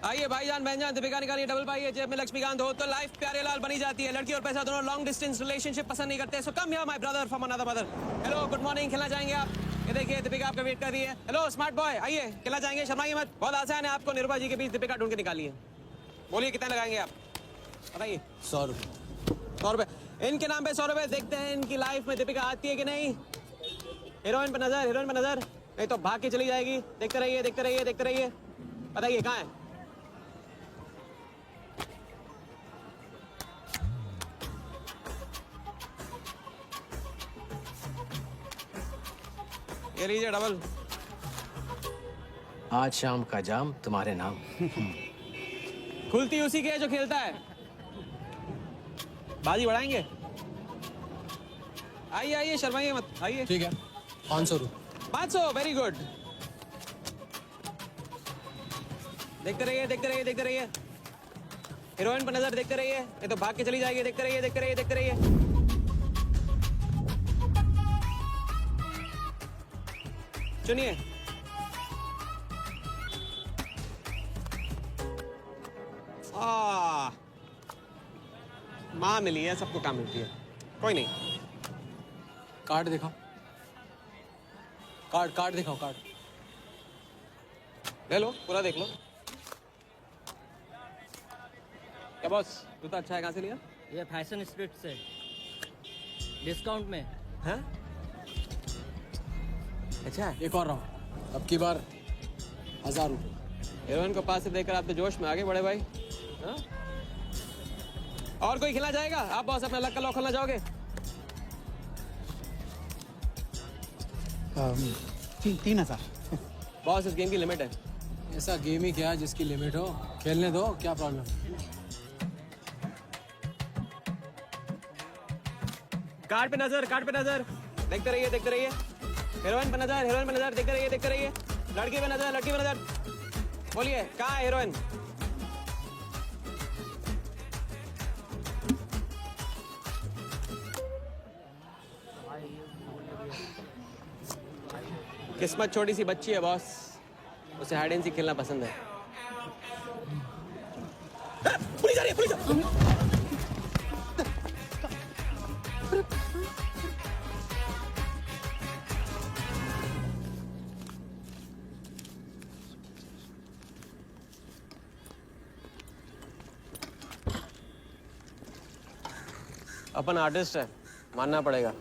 आइए भाईजान बहनजान, दीपिका निकालिए डबल पाई है, जेब में लक्ष्मीकांत हो तो लाइफ प्यारे लाल बनी जाती है। लड़की और पैसा दोनों लॉन्ग डिस्टेंस रिलेशनशिप पसंद नहीं करते। So come here my brother from another mother. Hello good morning, खेलना चाहेंगे आप? ये देखिए दीपिका आपका वेट कर रही है। हेलो स्मार्ट बॉय, आइए खेलना चाहेंगे? शर्माइए मत, बहुत आसान है। आपको निरुपा जी के बीच दीपिका ढूंढ के निकाली है। बोलिए कितना लगाएंगे आप, बताइए। 100 रुपये। 100 रुपये इनके नाम पे 100 रुपये। देखते हैं इनकी लाइफ में दीपिका आती है कि नहीं। हीरोइन पे नजर, हीरोइन पे नजर, नहीं तो भाग के चली जाएगी। देखते रहिए देखते रहिए देखते रहिए, बताइए कहाँ है? ये लीजिए डबल। आज शाम का जाम तुम्हारे नाम। खुलती उसी की है जो खेलता है। बाजी बढ़ाएंगे? आइए आइए, शर्माइए मत, आइए। ठीक है, 500 रुपये। 500, वेरी गुड। देखते रहिए देखते रहिए देखते रहिए, हीरोइन पर नजर, देखते रहिए, ये तो भाग के चली जाएगी। देखते रहिए देखते रहिए देखते रहिए। चुनिए। माँ मिली है, सबको काम मिलती है, कोई नहीं। कार्ड दिखाओ, कार्ड दिखाओ, कार्ड ले लो, पूरा देख लो। क्या बॉस, जूता अच्छा है? कहाँ से लिया? ये फैशन स्ट्रीट से डिस्काउंट में हैं? अच्छा है। एक और राउंड, अब की बार 1000 रुपये। हीरोइन को पास से देखकर आप तो जोश में आगे बड़े भाई। हाँ? और कोई खिला जाएगा? आप बॉस अपना लक का लॉक खोलना चाहोगे? 3000। बॉस इस गेम की लिमिट है। ऐसा गेम ही क्या जिसकी लिमिट हो, खेलने दो, क्या प्रॉब्लम? कार्ड पे नजर, कार्ड पे नजर, देखते रहिए देखते रहिए। हीरोइन पे नजर, हीरोइन पे नजर, देखते रहिए देखते रहिए। लड़की पे नजर, लड़की पे नजर। बोलिए कहाँ है हीरोइन? किस्मत छोटी सी बच्ची है बॉस, उसे हाइड एंड सीक खेलना पसंद है। पुलिस आ रही है, पुलिस! अपन आर्टिस्ट है, मानना पड़ेगा।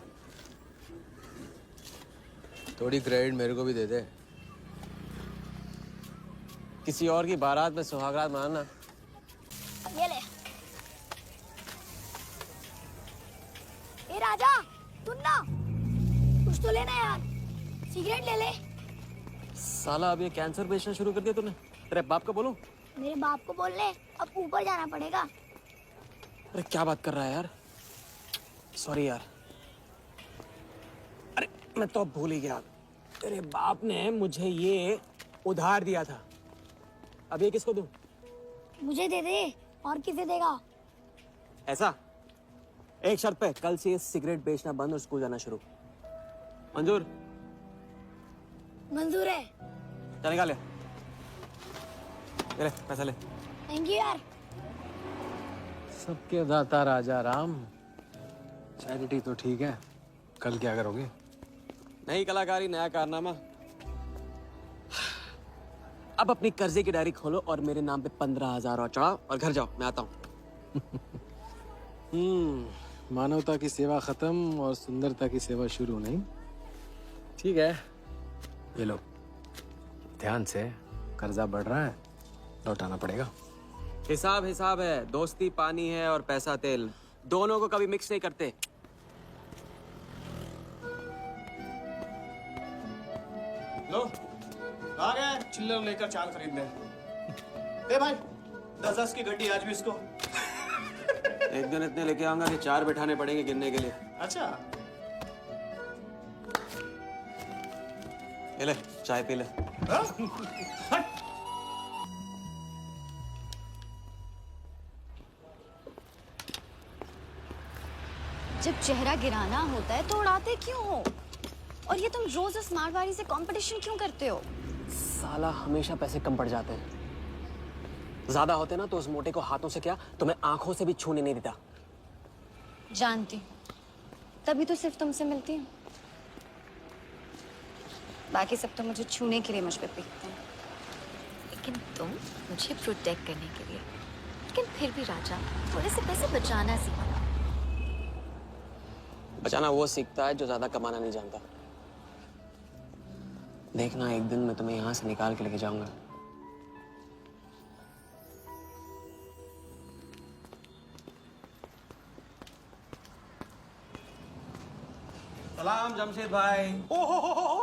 थोड़ी क्रेडिट मेरे को भी दे दे। किसी और की बारात में सुहागरात मनाना। ये ले। ए राजा, सुन ना, कुछ तो लेना यार, सिगरेट ले ले। साला अब ये कैंसर बेचना शुरू कर दिया तूने। तेरे बाप को बोलूं? मेरे बाप को बोल ले, अब ऊपर जाना पड़ेगा। अरे क्या बात कर रहा है यार, सॉरी यार। अरे मैं तो अब भूल ही गया, तेरे बाप ने मुझे ये उधार दिया था। अब ये किसको दूं? मुझे दे दे, और किसे देगा? ऐसा एक शर्त पे, कल से ये सिगरेट बेचना बंद और स्कूल जाना शुरू। मंजूर? मंजूर है। चल निकाल ले, ले पैसा ले। थैंक यू यार। सबके दाता राजा राम। चैरिटी तो ठीक है, कल क्या करोगे? नई कलाकारी, नया कारनामा। अब अपनी कर्जे की डायरी खोलो और मेरे नाम पे 15,000 और चढ़ाओ और घर जाओ, मैं आता हूँ। मानवता की सेवा खत्म और सुंदरता की सेवा शुरू नहीं। ठीक है, ये लो, ध्यान से, कर्जा बढ़ रहा है, लौटाना पड़ेगा। हिसाब हिसाब है, दोस्ती पानी है और पैसा तेल, दोनों को कभी मिक्स नहीं करते। लो आ गए, चिल्लर लेकर चाल खरीदने। ए भाई, 10-10 की गड्डी आज भी इसको। एक दिन इतने लेके आऊंगा कि 4 बैठाने पड़ेंगे गिनने के लिए। अच्छा, ये ले चाय पी ले। हाँ? हट। जब चेहरा गिराना होता है तो उड़ाते क्यों हो? और ये तुम रोज स्मार्ट वाली से कंपटीशन क्यों करते हो? साला हमेशा पैसे कम पड़ जाते हैं। ज्यादा होते ना तो उस मोटे को हाथों से क्या तुम्हें आंखों से भी छूने नहीं देता। जानती हूँ, तभी तो सिर्फ तुमसे मिलती हूँ। बाकी सब तो मुझे छूने के लिए मुझ पे पीटते हैं, लेकिन तुम मुझे प्रोटेक्ट करने के लिए। लेकिन फिर भी राजा, थोड़े से पैसे बचाना सीखो। बचाना वो सीखता है जो ज्यादा कमाना नहीं जानता। देखना एक दिन मैं तुम्हें यहाँ से निकाल के लेके जाऊंगा। सलाम जमशेद भाई। ओहो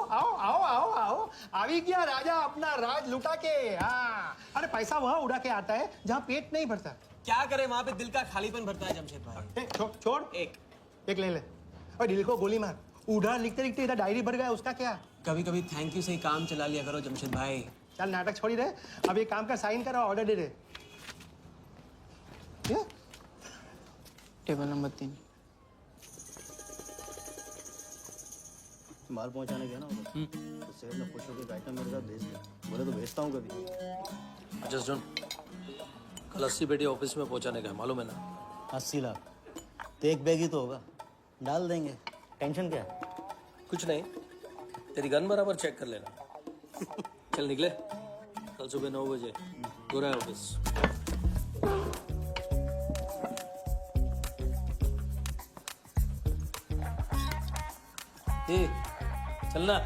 आओ आओ आओ आओ अभी क्या राजा अपना राज लुटा के। हाँ अरे पैसा वहाँ उड़ा के आता है जहाँ पेट नहीं भरता। क्या करे, वहां पे दिल का खालीपन भरता है जमशेद भाई। छोड़ एक ले ले और दिल को गोली मार। उधार लिखते लिखते इधर डायरी भर गया, उसका क्या। कभी कभी थैंक यू से ही काम चला लिया करो जमशेद भाई। चल नाटक छोड़ी रहे, अब एक काम का साइन करा, ऑर्डर दे दे। Table number 3। माल पहुंचाने गया ना उधर, तो सेठ ने खुश होकर आइटम मेरे साथ भेज दिया। बोले तो भेजता हूँ कभी। अच्छा सुन, कल 80 पेटी ऑफिस में पहुंचाने का है, मालूम है ना? 80 लाख तो एक बैग ही तो होगा, डाल देंगे। टेंशन क्या है? कुछ नहीं, तेरी गन बराबर चेक कर लेना। चल निकले, कल सुबह 9 बजे गोरा ऑफिस। चलना।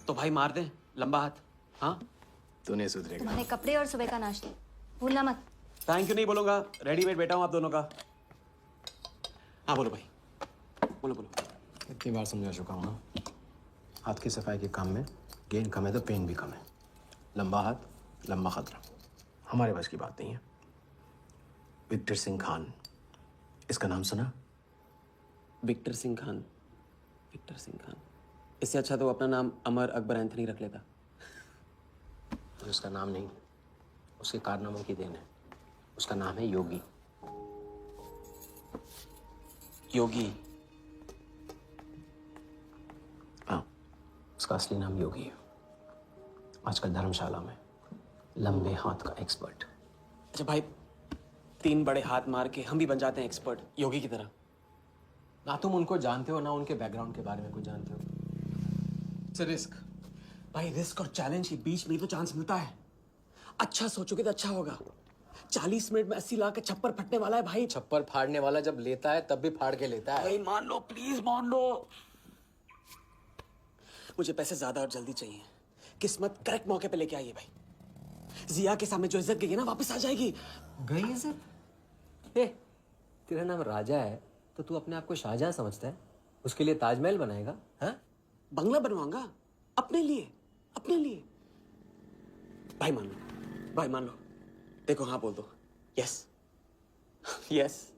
तो भाई मार दे लंबा हाथ। हाँ तू नहीं सुधरेगा। तुम्हारे कपड़े और सुबह का नाश्ता भूलना मत। थैंक यू नहीं बोलूंगा, रेडीमेड बेटा हूं आप दोनों का। हाँ बोलो भाई, बोलो बोलो। इतनी बार समझा चुका हूँ ना, हाथ की सफाई के काम में गेन कम है तो पेन भी कम है। लंबा हाथ लंबा खतरा, हमारे बस की बात नहीं है। विक्टर सिंह खान, इसका नाम सुना? Victor Singh Khan, Victor Singh Khan. इससे अच्छा तो अपना नाम अमर अकबर एंथनी रख लेता। तो उसका नाम नहीं, उसके कारनामों की देन है। उसका नाम है योगी। योगी? हाँ, उसका असली नाम योगी है। आजकल धर्मशाला में लंबे हाथ का एक्सपर्ट। अच्छा भाई, 3 बड़े हाथ मार के हम भी बन जाते हैं एक्सपर्ट योगी की तरह। ना तुम उनको जानते हो ना उनके बैकग्राउंड के बारे में कुछ जानते हो। इट्स रिस्क भाई, रिस्क और चैलेंज के बीच में तो चांस मिलता है। अच्छा सोचोगे तो अच्छा होगा। 40 मिनट में 80 लाख का छप्पर फटने वाला है भाई। छप्पर फाड़ने वाला जब लेता है तब भी फाड़ के लेता है। भाई मान लो, प्लीज मान लो। मुझे पैसे ज्यादा और जल्दी चाहिए। किस्मत करेक्ट मौके पे लेके आइए भाई। जिया के सामने जो इज्जत गई है ना, वापस आ जाएगी। गई इज्जत? तेरा नाम राजा है तो तू अपने आप को शाहजहां समझता है? उसके लिए ताजमहल बनाएगा? हाँ, बंगला बनवाऊंगा अपने लिए, अपने लिए। भाई मान लो, भाई मान लो। देखो हाँ बोल दो। Yes yes.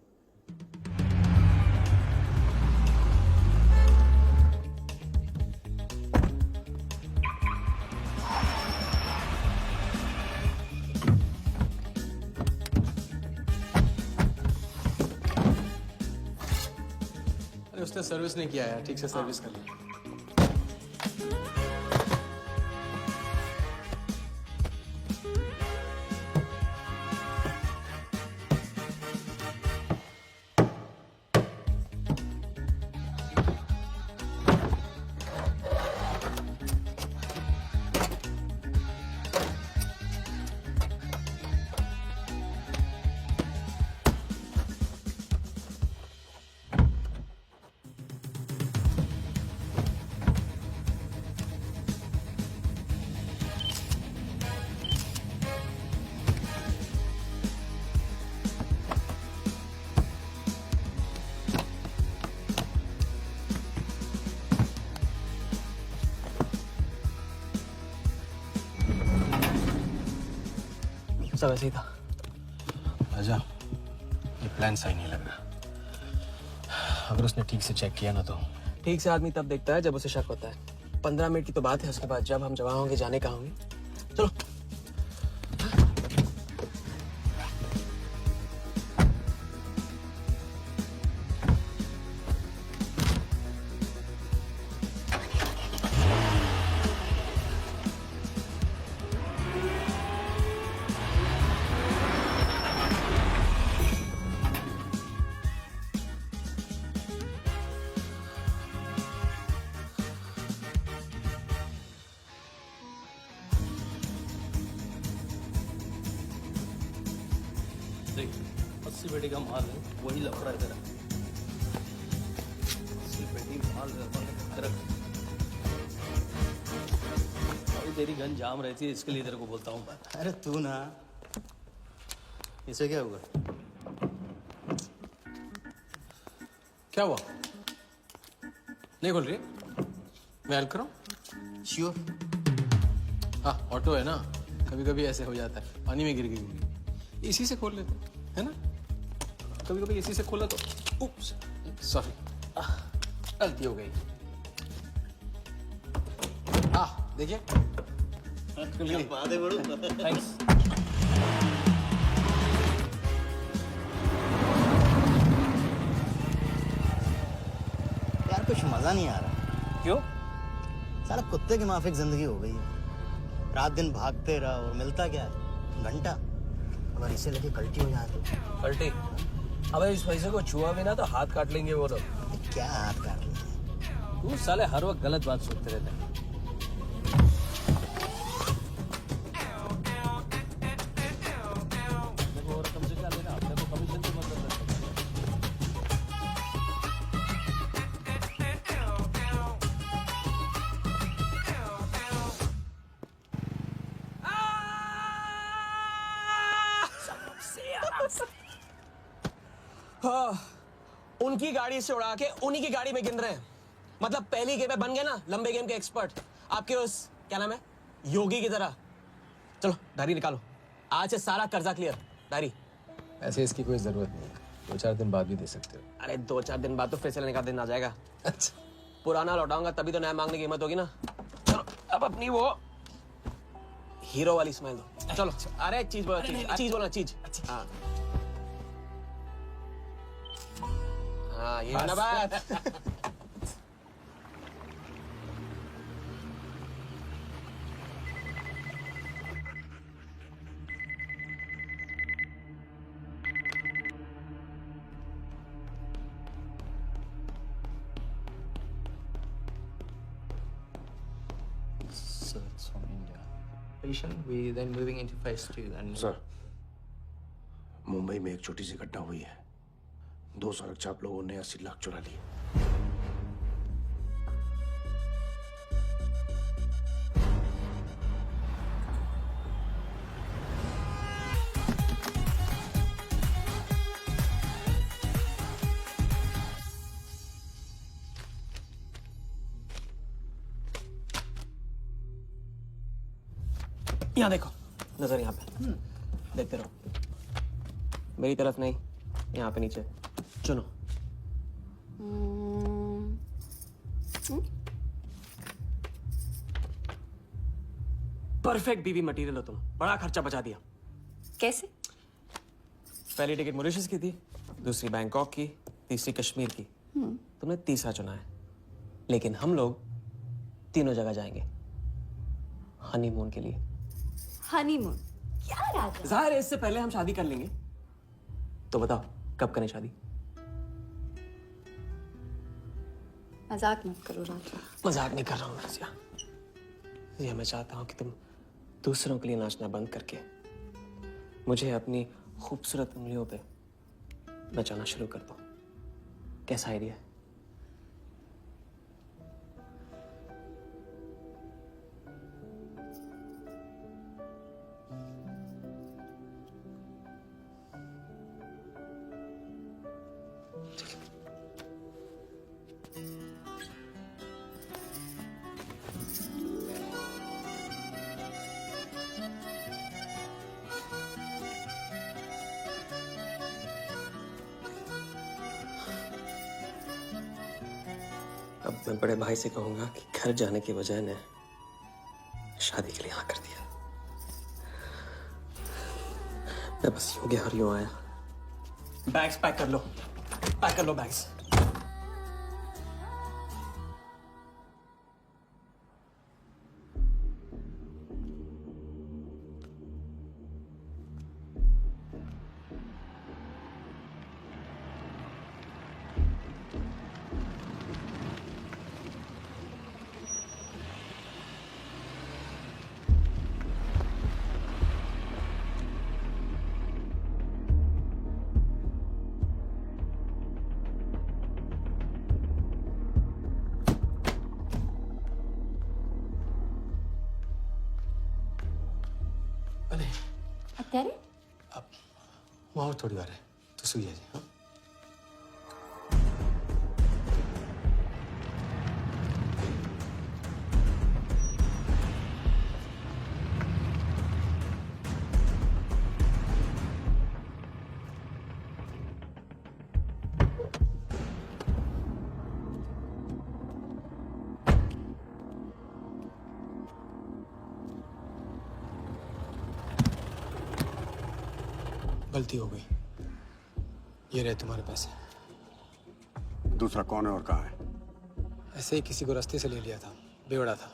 अरे उसने सर्विस नहीं किया यार, ठीक से सर्विस कर ली। सब ऐसे ही था। राजा, ये प्लान सही नहीं लग रहा। अगर उसने ठीक से चेक किया ना तो ठीक से आदमी तब देखता है जब उसे शक होता है। 15 मिनट की तो बात है, उसके बाद जब हम जवान होंगे जाने कहाँ होंगे। चलो। देख 80 पेटी का माल है, वही लफड़ा है तेरा। 80 पेटी माल रख। अभी तेरी गन जाम रहती है, इसके लिए तेरे को बोलता हूँ। अरे तू ना, इसे क्या हुआ? क्या हुआ? नहीं खोल रही? मैं हेल्प करूं? श्योर। हाँ, ऑटो है ना, कभी कभी ऐसे हो जाता है, पानी में गिर गई। इसी से खोल लेते, है ना? कभी कभी इसी से खोला तो उप्स, सॉरी, गलती हो गई। देखिए, थैंक्स। यार कुछ मजा नहीं आ रहा। क्यों? साला कुत्ते की माफिक जिंदगी हो गई है। रात दिन भागते रहा और मिलता क्या है? घंटा। अगर इसे लेके कल्टी हो जाए तो? पलटी। अबे इस पैसे को छुआ भी ना तो हाथ काट लेंगे वो लोग। क्या हाथ काट लेंगे? तू साले हर वक्त गलत बात सोचते रहते हैं। देखो और कम से क्या लेना, अपने को कमीशन से मतलब रखना। हाँ, उनकी गाड़ी से उड़ा के उन्हीं की गाड़ी में गिन रहे हैं। मतलब पहली गेम में बन गए ना लंबे गेम के एक्सपर्ट, आपके उस क्या नाम है योगी की तरह। चलो डायरी निकालो, आज से सारा कर्जा क्लियर। डायरी। ऐसे इसकी कोई जरूरत नहीं, 2-4 दिन बाद भी दे सकते हो। अरे 2-4 दिन बाद तो फिर से लेने का दिन आ जाएगा। अच्छा, पुराना लौटाऊंगा तभी तो नया मांगने की हिम्मत होगी ना। चलो अब अपनी वो हीरो वाली स्माइल दो। चलो। अरे चीज बोलो, चीज बोलो, चीज। हाँ हाँ, ये है ना बात। So it's from India. Patient, we then moving into phase 2 and sir, Mumbai में एक छोटी सी घटना हुई है। 2 सड़क लोगों ने 80 लाख चुरा लिए। यहाँ देखो, नजर यहाँ पे। देखते रहो, मेरी तरफ नहीं, यहाँ पे नीचे। चुनो। परफेक्ट बीवी मटेरियल हो तुम, बड़ा खर्चा बचा दिया। कैसे? पहली टिकट मॉरिशस की थी, दूसरी बैंकॉक की, तीसरी कश्मीर की। तुमने तीसरा चुना है, लेकिन हम लोग तीनों जगह जाएंगे हनीमून के लिए। हनीमून? क्या राजा? जाहिर है इससे पहले हम शादी कर लेंगे, तो बताओ कब करें शादी? मजाक मत करो राजा। मजाक नहीं कर रहा हूँ रसिया, ये मैं चाहता हूँ कि तुम दूसरों के लिए नाचना बंद करके मुझे अपनी खूबसूरत उंगलियों पे नचाना शुरू कर दो। कैसा आइडिया है? मैं बड़े भाई से कहूंगा कि घर जाने के बजाय ने शादी के लिए हाँ कर दिया। मैं बस यूं गया और यूं आया। बैग्स पैक कर लो बैग्स। અત્યારે હું આવું થોડી વાર તું સુઈ જજે હા गलती हो गई। ये रहे तुम्हारे पैसे। दूसरा कौन है और कहाँ है? ऐसे ही किसी को रास्ते से ले लिया था, बेवड़ा था।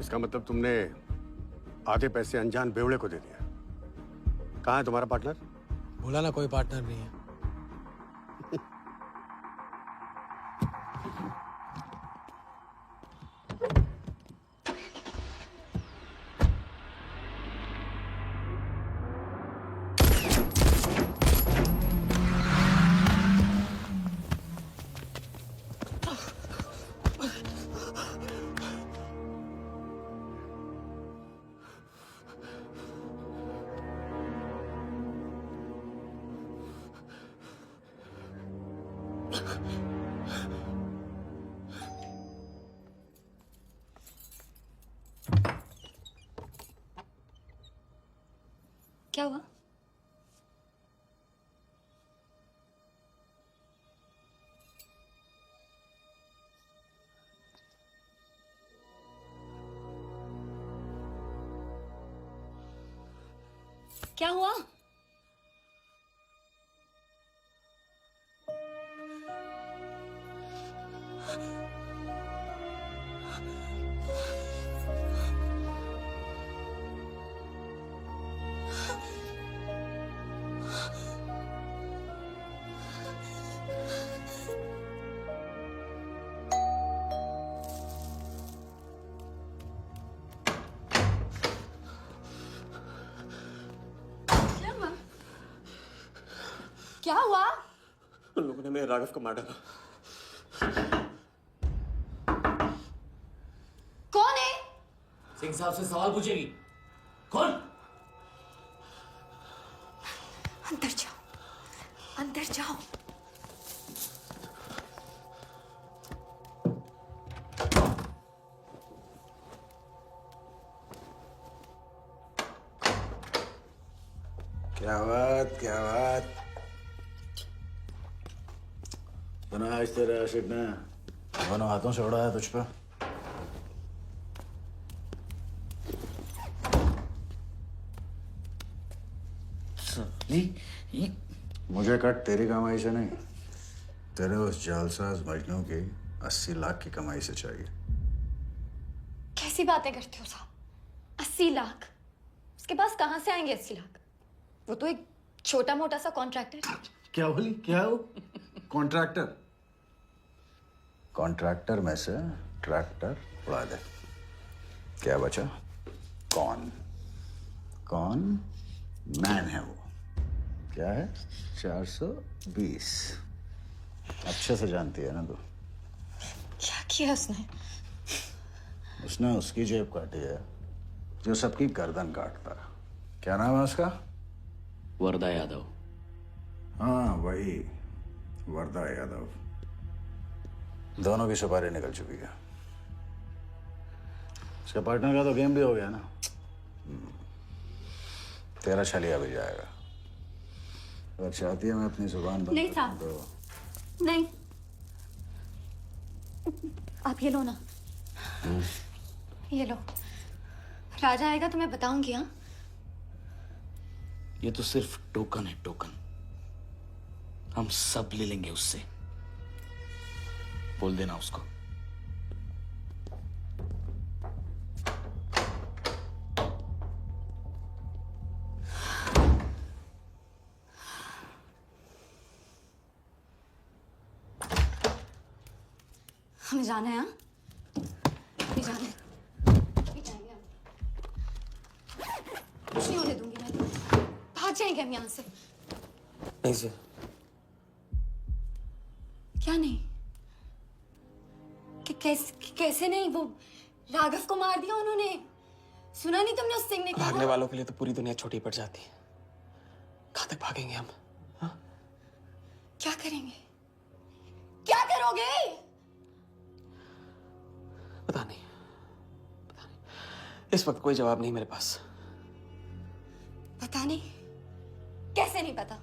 इसका मतलब तुमने आधे पैसे अनजान बेवड़े को दे दिया। कहाँ है तुम्हारा पार्टनर? बोला ना कोई पार्टनर नहीं है। क्या हुआ? क्या हुआ? क्या हुआ? उन लोगों ने मेरे राघव को मार डाला। कौन है? सिंह साहब से सवाल पूछेगी। कौन? अंदर जाओ, अंदर जाओ। क्या बात बना आज तेरा आशिक ने दोनों हाथों से उड़ा है तुझ पे। मुझे कट तेरी कमाई से नहीं, तेरे उस जालसाज मजनू की 80 लाख की कमाई से चाहिए। कैसी बातें करते हो साहब? 80 लाख? उसके पास कहां से आएंगे 80 लाख? वो तो एक छोटा मोटा सा कॉन्ट्रैक्टर है। क्या बोली? क्या हो? कॉन्ट्रैक्टर? कॉन्ट्रैक्टर में से ट्रैक्टर उड़ा दे। क्या बचा? कौन मैन है वो? क्या है? 420। अच्छे से जानती है ना तू। किया उसने? उसने उसकी जेब काटी है जो सबकी गर्दन काटता है। क्या नाम है उसका? वरदा यादव। हाँ वही, वरदा यादव। दोनों की सुपारी निकल चुकी है। उसके पार्टनर का तो गेम भी हो गया ना। तेरा छलिया भी जाएगा। अगर चाहती है मैं अपनी जुबान बंद नहीं कर साहब। दूं तो नहीं, आप ये लो ना। ये लो, राजा आएगा तो मैं बताऊंगी। हाँ, ये तो सिर्फ टोकन है, टोकन। हम सब ले लेंगे उससे। बोल देना उसको। हमें जाना है। हाँ, अभी जाना है। अभी जाएंगे हम। कुछ नहीं होने दूंगी मैं। भाग जाएंगे हम यहाँ से। नहीं सर। क्या नहीं? कैसे नहीं? वो राघव को मार दिया उन्होंने। सुना नहीं तुमने उस सिंह ने? भागने वालों के लिए तो पूरी दुनिया छोटी पड़ जाती है। कहाँ तक भागेंगे हम? हाँ? क्या करेंगे? क्या करोगे? पता नहीं। इस वक्त कोई जवाब नहीं मेरे पास। पता नहीं? कैसे नहीं पता?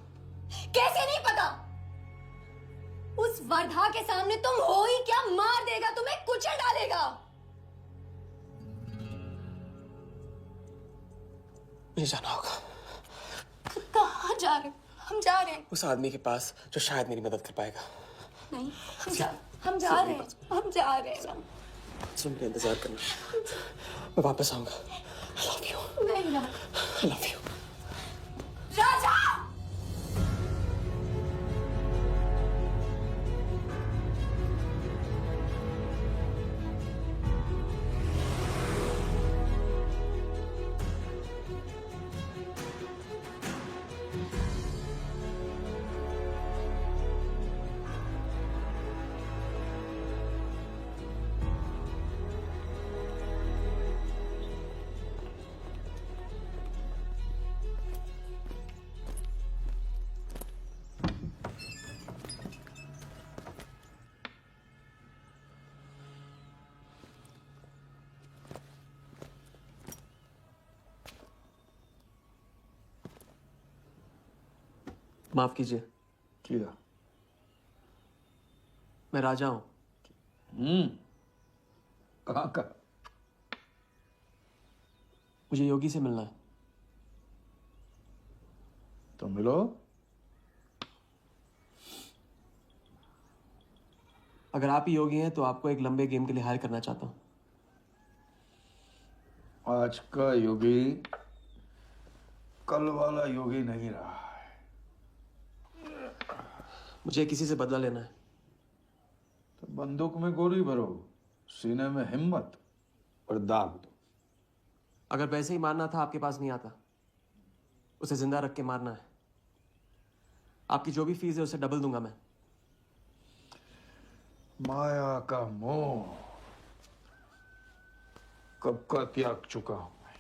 कैसे नहीं पता? उस वर्धा के सामने तुम हो ही क्या? मार देगा तुम्हें, कुचल डालेगा। मुझे जाना होगा। कहाँ जा रहे हो? हम जा रहे हैं। उस आदमी के पास जो शायद मेरी मदद कर पाएगा। नहीं, हम जा रहे हैं। हम जा रहे हैं। सुन के इंतजार करना। मैं वापस आऊंगा। I love you. नहीं ना। I love you. राजा! माफ कीजिए। किया। मैं राजा हूं। कहाँ का? मुझे योगी से मिलना है। तो मिलो। अगर आप ही योगी हैं तो आपको एक लंबे गेम के लिए हायर करना चाहता हूं। आज का योगी कल वाला योगी नहीं रहा है। मुझे किसी से बदला लेना है। तो बंदूक में गोली भरो, सीने में हिम्मत और दाग दो। अगर वैसे ही मारना था आपके पास नहीं आता। उसे जिंदा रख के मारना है। आपकी जो भी फीस है उसे डबल दूंगा मैं। माया का मोह कब का त्याग चुका हूं मैं।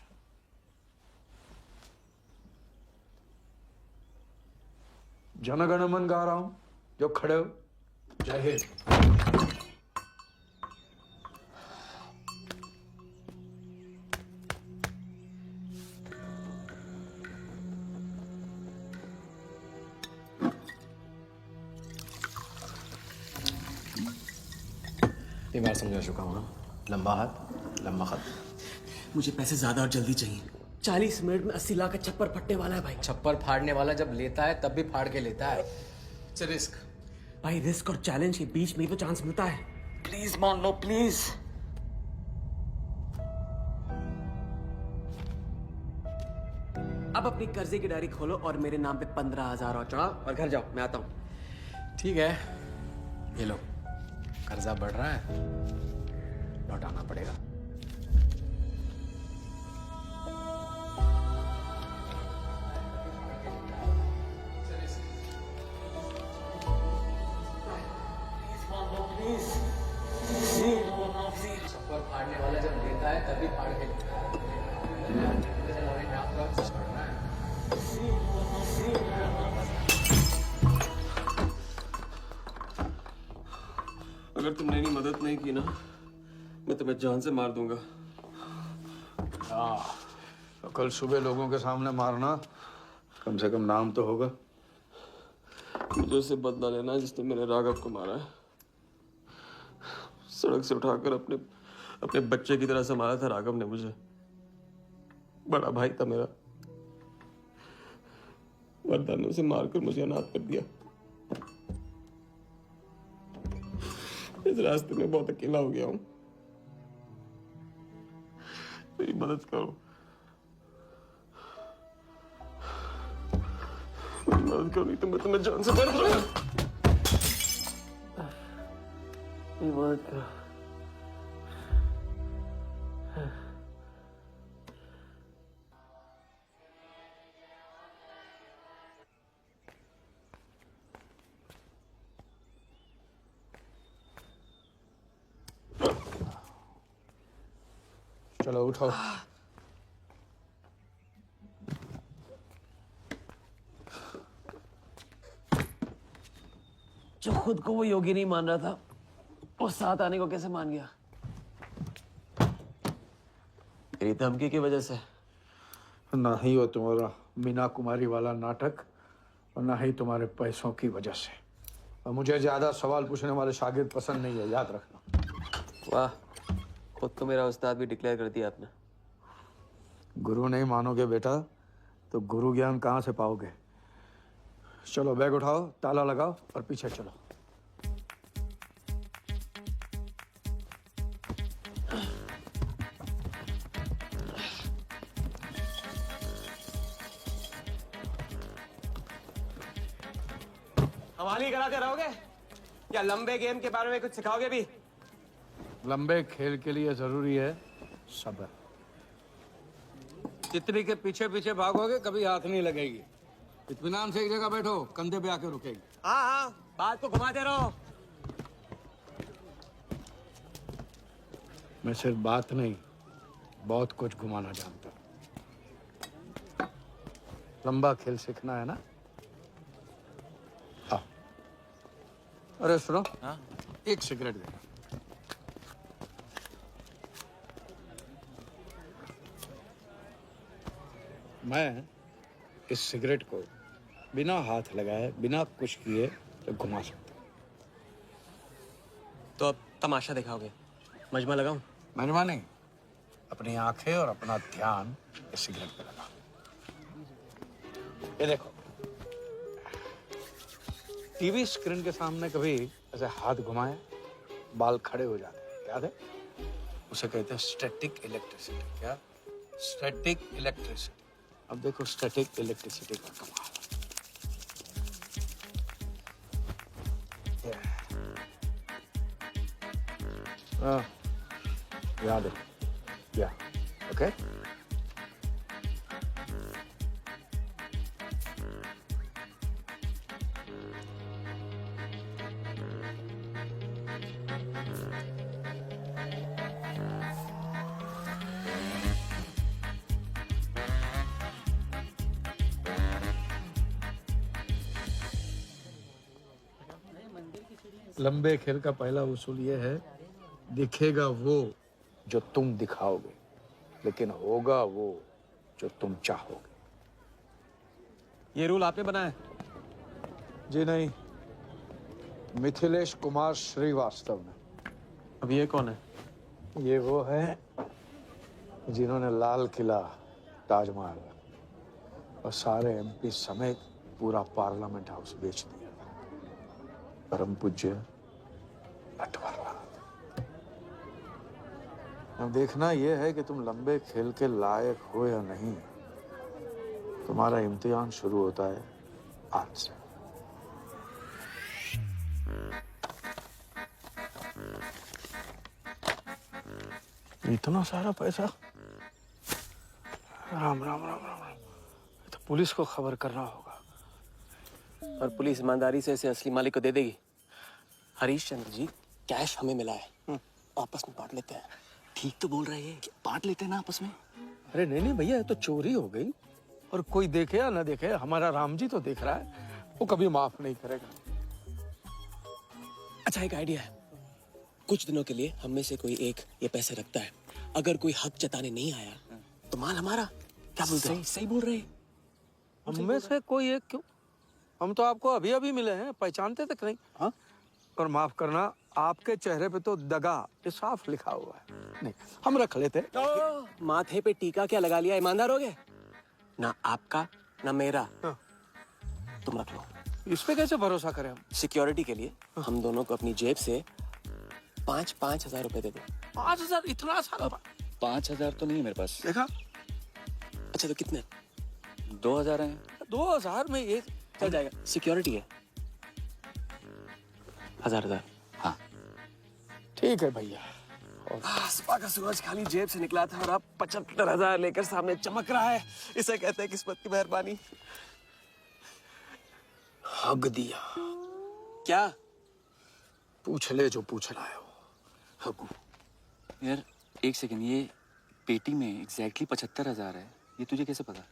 जनगण मन गा रहा हूं, जो खड़े हो। जय हिंद। ये बार समझा चुका हूं ना। लंबा हाथ लंबा खत। मुझे पैसे ज्यादा और जल्दी चाहिए। 40 मिनट में 80 लाख का छप्पर फटने वाला है भाई। छप्पर फाड़ने वाला जब लेता है तब भी फाड़ के लेता है। It's a risk. भाई रिस्क और चैलेंज के बीच में ही तो चांस मिलता है। प्लीज मान लो प्लीज। अब अपनी कर्जे की डायरी खोलो और मेरे नाम पे 15,000 और चढ़ाओ और घर जाओ। मैं आता हूं। ठीक है, ये लो। कर्जा बढ़ रहा है, लौटाना पड़ेगा। प्लीज तभी फाड़ के अगर तुमने मेरी मदद नहीं की ना, मैं तुम्हें जान से मार दूंगा। तो कल सुबह लोगों के सामने मारना, कम से कम नाम तो होगा। मुझे उससे बदला लेना है जिसने मेरे राघव को मारा है। सड़क से उठाकर अपने बच्चे की तरह संभाला था राघव ने मुझे। बड़ा भाई था मेरा। वरदान ने उसे मारकर मुझे अनाथ कर दिया। इस रास्ते में बहुत अकेला हो गया हूं। मेरी मदद करो, मेरी मदद करो, नहीं तो मैं तुम्हें जान से मार दूंगा। मेरी मदद करो। चलो उठाओ। जो खुद को वो योगी नहीं मान रहा था, वो साथ आने को कैसे मान गया? मेरी धमकी की वजह से। ना ही वो तुम्हारा मीना कुमारी वाला नाटक और ना ही तुम्हारे पैसों की वजह से। और मुझे ज्यादा सवाल पूछने वाले शागिर्द पसंद नहीं है, याद रखना। वाह, खुद तो मेरा उस्ताद भी डिक्लेयर कर दिया आपने। गुरु नहीं मानोगे बेटा तो गुरु ज्ञान कहाँ से पाओगे। चलो बैग उठाओ, ताला लगाओ और पीछे चलो। हवाली कराते रहोगे या लंबे गेम के बारे में कुछ सिखाओगे भी? लंबे खेल के लिए जरूरी है सब्र। तितली के पीछे पीछे भागोगे कभी हाथ नहीं लगेगी। इत्मीनान से एक जगह बैठो, कंधे पे आके रुकेगी। हाँ हाँ, बात को घुमाते रहो। मैं सिर्फ बात नहीं, बहुत कुछ घुमाना जानता हूं। लंबा खेल सीखना है ना? आओ। अरे सुनो, हाँ? एक सिगरेट दे। मैं इस सिगरेट को बिना हाथ लगाए, बिना कुछ किए तो घुमा सकता हूँ। तो अब तमाशा दिखाओगे? मजमा लगाऊं? मजमा नहीं, अपनी आंखें और अपना ध्यान इस सिगरेट पे लगा। ये देखो, टीवी स्क्रीन के सामने कभी ऐसे हाथ घुमाए बाल खड़े हो जाते हैं, याद है? उसे कहते हैं स्टैटिक इलेक्ट्रिसिटी। क्या? Static electricity. अब देखो स्टैटिक इलेक्ट्रिसिटी का कमाल। याद है? या ओके। लंबे खेल का पहला उसूल ये है, दिखेगा वो जो तुम दिखाओगे, लेकिन होगा वो जो तुम चाहोगे। ये रूल आपने बनाया? जी नहीं, मिथिलेश कुमार श्रीवास्तव ने। अब ये कौन है? ये वो है जिन्होंने लाल किला, ताजमहल और सारे एमपी समेत पूरा पार्लियामेंट हाउस बेच दिया। परम पूज्य नटवरलाल। अब देखना यह है कि तुम लंबे खेल के लायक हो या नहीं। तुम्हारा इम्तिहान शुरू होता है आज से। इतना सारा पैसा? राम राम राम राम राम। तो पुलिस को खबर करना होगा। और पुलिस ईमानदारी से इसे असली मालिक को दे देगी। हरीश चंद्र जी, कैश हमें मिला है, आपस में बांट लेते हैं। ठीक तो बोल रहे हैं, बांट लेते ना आपस में। अरे नहीं नहीं भैया, ये तो चोरी हो गई, और कोई देखे या ना देखे, हमारा राम जी तो देख रहा है, वो कभी माफ नहीं करेगा। अच्छा, एक आइडिया है। कुछ दिनों के लिए हम में से कोई एक ये पैसे रखता है। अगर कोई हक जताने नहीं आया तो माल हमारा। क्या बोलते हैं? सही बोल रहे हैं। हम में से कोई एक क्यों? हम तो आपको अभी अभी मिले हैं, पहचानते तक नहीं। हाँ, और माफ करना, आपके चेहरे पे तो दगा ये साफ लिखा हुआ है। नहीं, हम रख लेते। माथे पे टीका क्या लगा लिया? ईमानदार हो गए ना? आपका ना मेरा। हाँ। तुम रख लो। इस पे कैसे भरोसा करें हम? सिक्योरिटी के लिए हम दोनों को अपनी जेब से 5,000 रुपए दे दो। 5,000? इतना सारा? 5,000 तो नहीं है मेरे पास। देखा? अच्छा, तो कितने? 2,000 हैं। 2,000 में ये चल जाएगा। सिक्योरिटी है 1,000। हाँ ठीक है भैया। सुबह का सूरज खाली जेब से निकला था और अब 75,000 लेकर सामने चमक रहा है। इसे कहते हैं किस्मत की मेहरबानी। हक दिया। क्या? पूछ ले जो पूछ रहा है वो। हकू। यार एक सेकंड, ये पेटी में एग्जैक्टली 75,000 है, ये तुझे कैसे पता?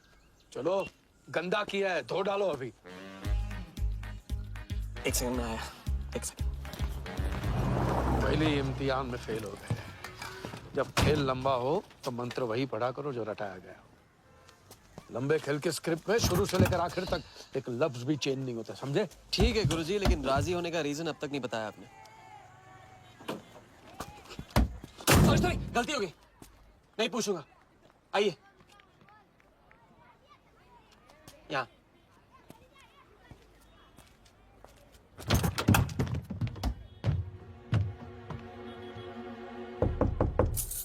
चलो, गंदा किया है, धो डालो अभी। एक सेकंड में आया। एक सेकंड। पहले इम्तिहान में फेल हो गए। जब खेल लंबा हो तो मंत्र वही पढ़ा करो जो रटाया गया हो। लंबे खेल के स्क्रिप्ट में शुरू से लेकर आखिर तक एक लफ्ज भी चेंज नहीं होता, समझे? ठीक है गुरुजी, लेकिन राजी होने का रीजन अब तक नहीं बताया आपने। सॉरी, गलती हो गई। नहीं पूछूंगा। आइए यहाँ।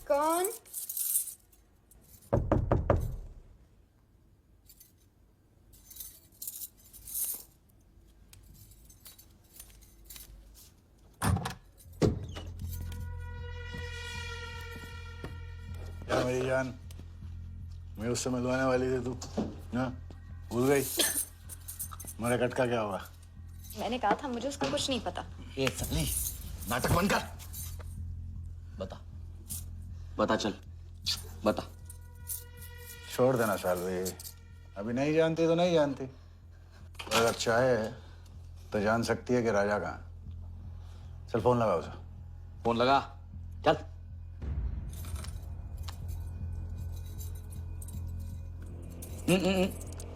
कौन? क्या मेरी जान, मैं उससे मिलवाने वाली थी, तू ना भूल गई? मेरा कटका क्या हुआ? मैंने कहा था मुझे उसका कुछ नहीं पता। ए साली, नाटक बंद कर। बता बता, चल बता। छोड़ देना सालवी, अभी नहीं जानती तो नहीं जानती। अगर चाहे तो जान सकती है कि राजा कहाँ। चल फोन लगा उसे। फोन लगा, चल।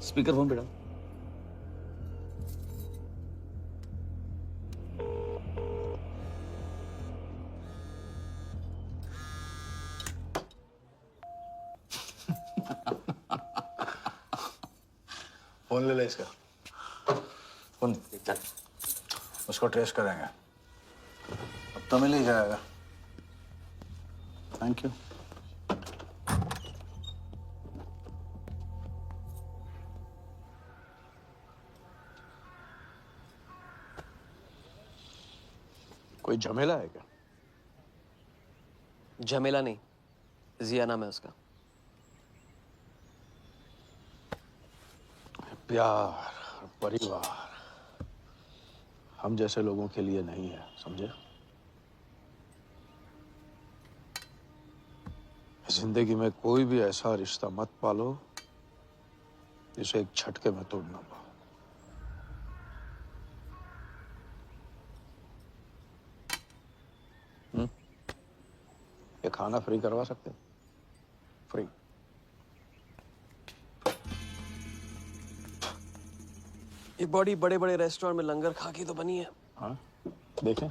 स्पीकर फोन पे डाल। फोन ले ले इसका। फोन चल, उसको ट्रेस करेंगे। अब तो मिल ही जाएगा। Thank you. कोई झमेला है क्या? झमेला नहीं, जिया नाम है उसका। प्यार, परिवार हम जैसे लोगों के लिए नहीं है, समझे? जिंदगी में कोई भी ऐसा रिश्ता मत पालो जिसे एक झटके में तोड़ ना पाओ। ये खाना फ्री करवा सकते? फ्री। ये बॉडी बड़े बड़े रेस्टोरेंट में लंगर खा के तो बनी है। हाँ, देखें।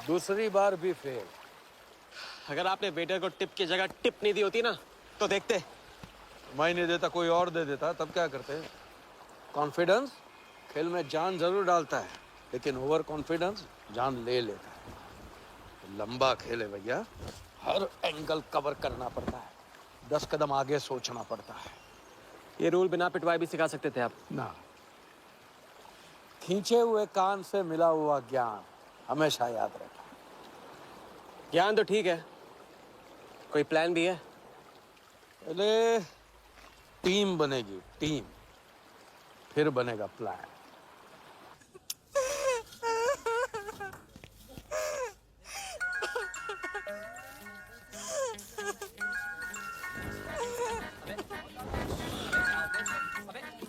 दूसरी बार भी फेल। अगर आपने वेटर को टिप की जगह टिप नहीं दी होती ना तो देखते। मैं नहीं देता, कोई और दे देता, तब क्या करते? कॉन्फिडेंस खेल में जान जरूर डालता है। लेकिन ओवर कॉन्फिडेंस जान ले लेता है। तो लंबा खेल है भैया, हर एंगल कवर करना पड़ता है, 10 कदम आगे सोचना पड़ता है। ये रूल बिना पिटवाए भी सिखा सकते थे आप ना, खींचे हुए कान से मिला हुआ ज्ञान हमेशा याद रखना। ज्ञान तो ठीक है, कोई प्लान भी है? पहले टीम बनेगी, टीम, फिर बनेगा प्लान।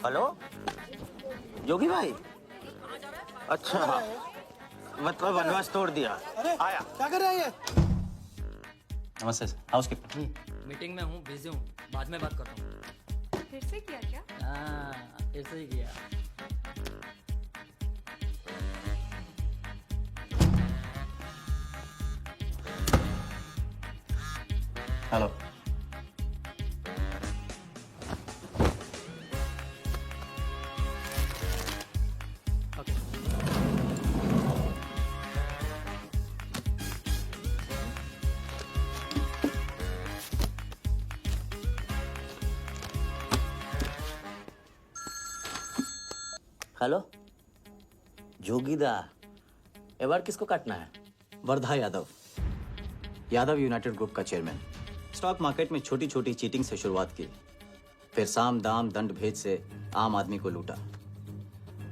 हेलो योगी भाई, अच्छा मतलब वनवास तोड़ दिया। आया क्या कर रहा है ये? नमस्ते सर, हाउसकीपर। मीटिंग में हूँ, बिजी हूँ, बाद में बात करता हूँ। फिर से किया क्या? हाँ, फिर से ही किया। हेलो, हेलो जोगीदा, एबार किसको काटना है? वर्धा यादव, यादव यूनाइटेड ग्रुप का चेयरमैन। स्टॉक मार्केट में छोटी छोटी चीटिंग से शुरुआत की, फिर साम दाम दंड भेद से आम आदमी को लूटा।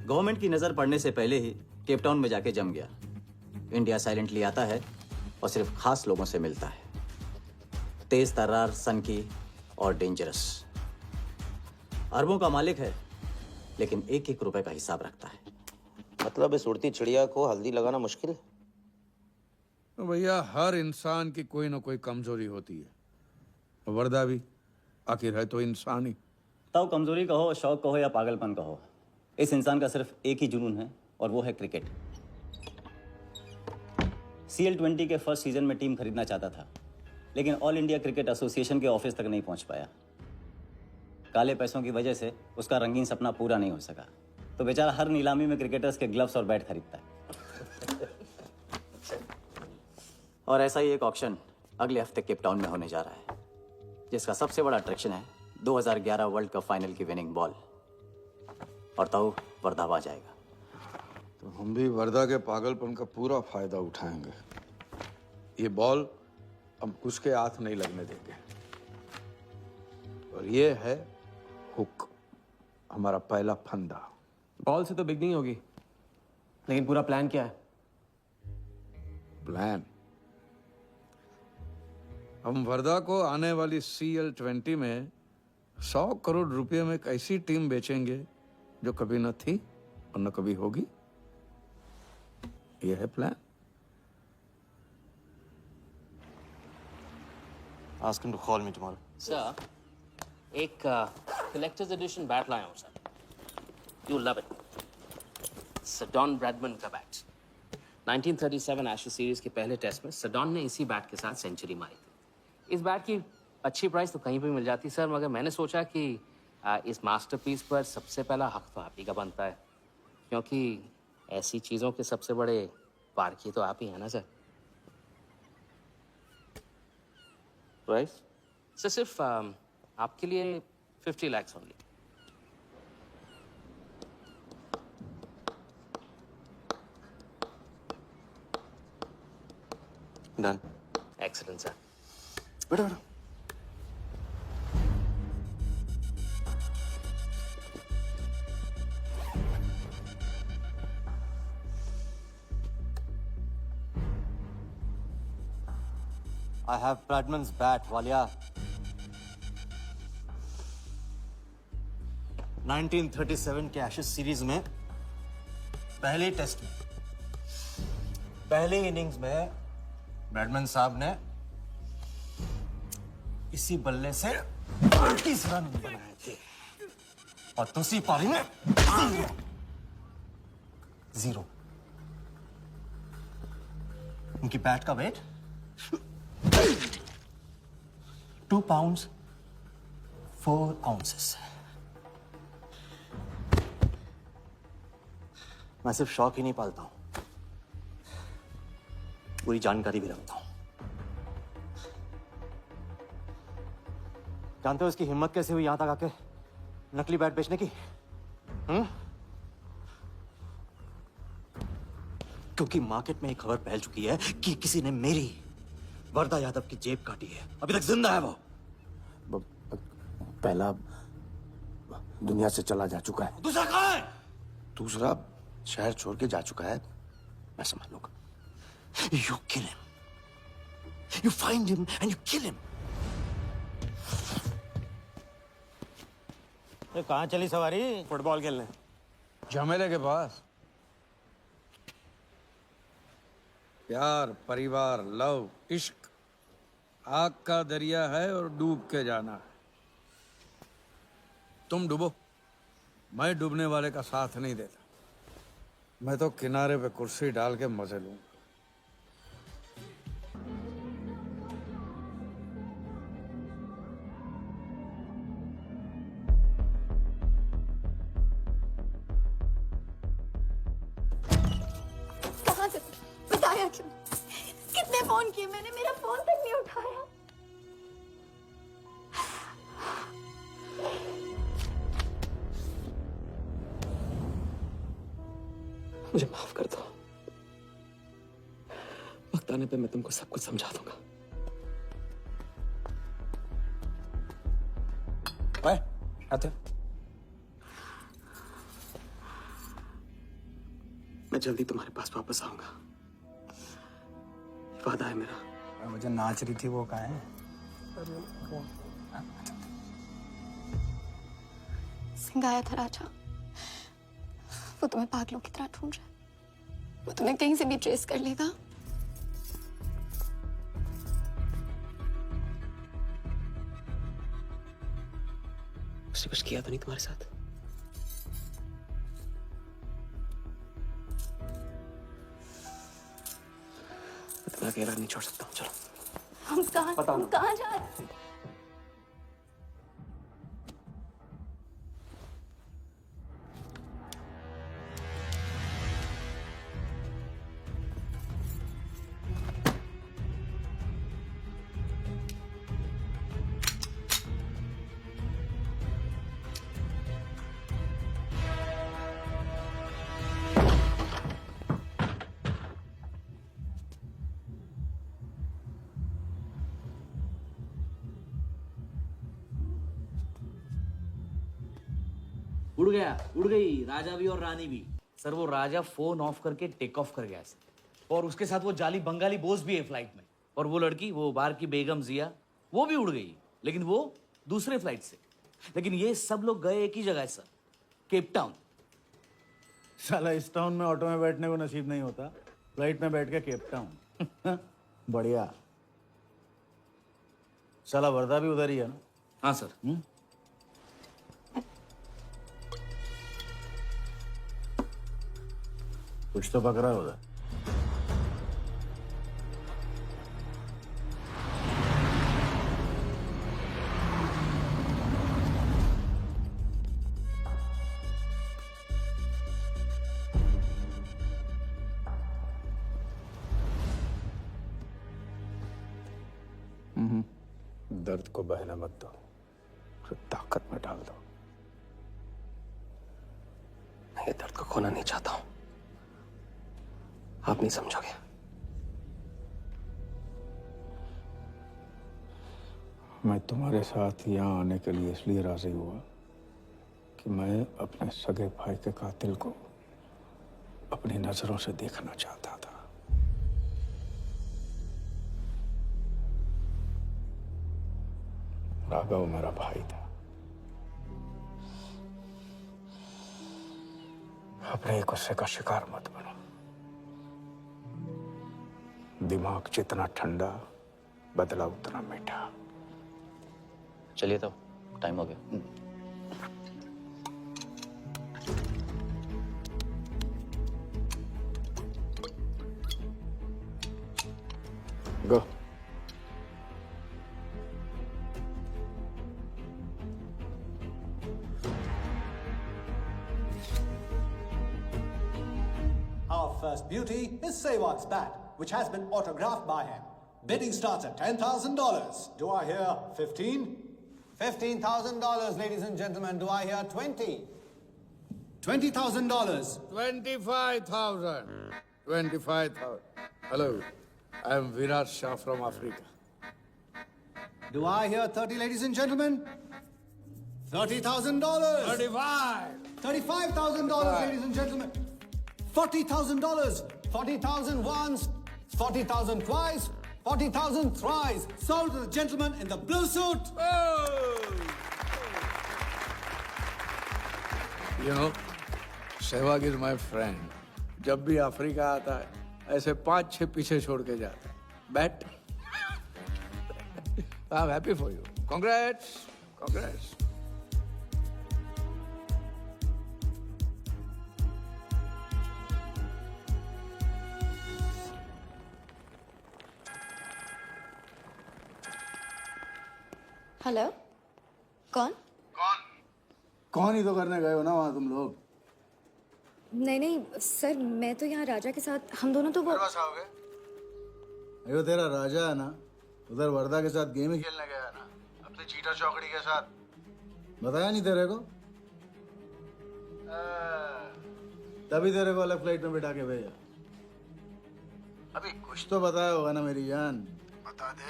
गवर्नमेंट की नजर पड़ने से पहले ही केप टाउन में जाके जम गया। इंडिया साइलेंटली आता है और सिर्फ खास लोगों से मिलता है। तेज तर्रार, सनकी और डेंजरस। अरबों का मालिक है, लेकिन एक एक रुपए का हिसाब रखता है। मतलब इस उड़ती चिड़िया को हल्दी लगाना मुश्किल है? तो भैया हर इंसान की कोई ना कोई कमजोरी होती है। वर्दा भी आखिर है तो इंसान ही। ताऊ कमजोरी कहो, शौक कहो या पागलपन कहो, इस इंसान का सिर्फ एक ही जुनून है और वो है क्रिकेट। CL20 के फर्स्ट सीजन में टीम खरीदना चाहता था, लेकिन ऑल इंडिया क्रिकेट एसोसिएशन के ऑफिस तक नहीं पहुंच पाया। काले पैसों की वजह से उसका रंगीन सपना पूरा नहीं हो सका, तो बेचारा हर नीलामी में क्रिकेटर्स के ग्लव्स और बैट खरीदता है। और ऐसा ही एक ऑक्शन अगले हफ्ते केप टाउन में होने जा रहा है, जिसका सबसे बड़ा अट्रैक्शन है 2011 वर्ल्ड कप फाइनल की विनिंग बॉल। और ताऊ वर्धा जाएगा। तो हम भी वर्दा के पागलपन का पूरा फायदा उठाएंगे। ये बॉल हम उसके हाथ नहीं लगने देंगे। और ये है हुक, हमारा पहला फंदा। बॉल से तो बिग नहीं होगी, लेकिन पूरा प्लान क्या है? प्लान, हम वर्धा को आने वाली CL20 में 100 करोड़ रुपए में एक ऐसी टीम बेचेंगे जो कभी न थी और न कभी होगी। यह है plan. Ask him to call me tomorrow. Sir, एक कलेक्टर्स एडिशन बैट लाया हूँ sir, you love it. Sir Don Bradman का बैट। 1937 एशेज सीरीज के पहले टेस्ट में सडॉन ने इसी बैट के साथ सेंचुरी मारी थी। इस बैट की अच्छी प्राइस तो कहीं भी मिल जाती सर, मगर मैंने सोचा कि इस मास्टरपीस पर सबसे पहला हक तो आप ही का बनता है, क्योंकि ऐसी चीज़ों के सबसे बड़े पारखी तो आप ही हैं ना सर। प्राइस सर सिर्फ आपके लिए 50 lakhs only. Done. Excellent sir. बैठो बैठो। I have Bradman's bat, Walia. 1937 के एशेज सीरीज में पहले टेस्ट में पहली इनिंग्स में ब्रैडमन साहब ने इसी बल्ले से 30 रन बनाए थे और दूसरी पारी में 0। उनकी बैट का वेट 2 pounds 4 ounces। मैं सिर्फ शौक ही नहीं पालता हूं, पूरी जानकारी भी रखता हूं। जानते हो इसकी हिम्मत कैसे हुई यहां तक आके नकली बैट बेचने की? क्योंकि मार्केट में एक खबर फैल चुकी है कि किसी ने मेरी वरदा यादव की जेब काटी है। अभी तक जिंदा है वो। पहला दुनिया से चला जा चुका है, दूसरा कहां है? दूसरा शहर छोड़ के जा चुका है। मैं समझ लूंगा। You kill him. You find him and you kill him. कहाँ चली सवारी? फुटबॉल खेलने। झमेले के पास। प्यार, परिवार, लव, इश्क आग का दरिया है और डूब के जाना है। तुम डूबो, मैं डूबने वाले का साथ नहीं देता। मैं तो किनारे पे कुर्सी डाल के मजे लूंगा। कहाँ से बताया क्यों? कितने फोन किए मैंने, मेरा फोन तक नहीं उठाया। मुझे माफ कर दो। वक्त आने पे मैं तुमको सब कुछ समझा दूंगा। आते मैं जल्दी तुम्हारे पास वापस आऊंगा, वादा है मेरा। मुझे नाच रही थी वो कहाँ है? सिंह आया था राजा, वो तुम्हें पागलों की तरह ढूंढ रहा है। वो तुम्हें कहीं से भी ट्रेस कर लेगा। उसने कुछ किया तो नहीं तुम्हारे साथ? मैं तुम्हें अकेला नहीं छोड़ सकता हूँ। चलो। हम कहाँ जा रहे हैं? उड़ गया, उड़ गई राजा भी और रानी भी। सर वो राजा फोन ऑफ करके टेक ऑफ कर गया सर। और उसके साथ वो जाली बंगाली बोस भी है फ्लाइट में। और वो लड़की, वो बार की बेगम जिया, वो भी उड़ गई, लेकिन वो दूसरे फ्लाइट से। लेकिन ये सब लोग गए एक ही जगह है सर, केप टाउन। साला इस टाउन में ऑटो में बैठने को नसीब नहीं होता, फ्लाइट में बैठ के केप टाउन। बढ़िया। साला वर्दा भी उधर ही है ना? हाँ सर। कुछ तो पकड़ा है उधर। दर्द को बहने मत दो, उसे ताकत में डाल दो। मैं ये दर्द को खोना नहीं चाहता हूं, आप नहीं समझोगे। मैं तुम्हारे साथ यहाँ आने के लिए इसलिए राजी हुआ कि मैं अपने सगे भाई के कातिल को अपनी नजरों से देखना चाहता था। राघव मेरा भाई था। अपने गुस्से का शिकार मत बनो। दिमाग जितना ठंडा, बदला उतना मीठा। चलिए तो टाइम हो गया। गो। first beauty is Sehwag's bat, which has been autographed by him. Bidding starts at $10,000. Do I hear 15? $15,000, ladies and gentlemen. Do I hear 20? $20,000. 25,000. 25,000. Hello, I am Virat Shah from Africa. Do I hear 30, ladies and gentlemen? $30,000. 35. $35,000, ladies and gentlemen. $40,000. 40,000 once, 40,000 twice, 40,000 thrice. Sold to the gentleman in the blue suit. You know, Sehwag is my friend. जब भी Africa आता है, ऐसे 5-6 पीछे छोड़ के जाता है. Bet. I'm happy for you. Congrats. Congrats. Hello कौन? कौन ही तो करने गए हो ना वहाँ तुम लोग? नहीं नहीं सर, मैं तो यहाँ राजा के साथ, हम दोनों तो वो अयो तेरा राजा है ना, उधर वर्दा के साथ गेम ही खेलने गया है ना, अपने चीटा चौकड़ी के साथ. बताया नहीं तेरे को? तभी तेरे को अलग फ्लाइट में बिठा के भेजा. अभी कुछ तो बताया होगा ना मेरी जान. बता दे,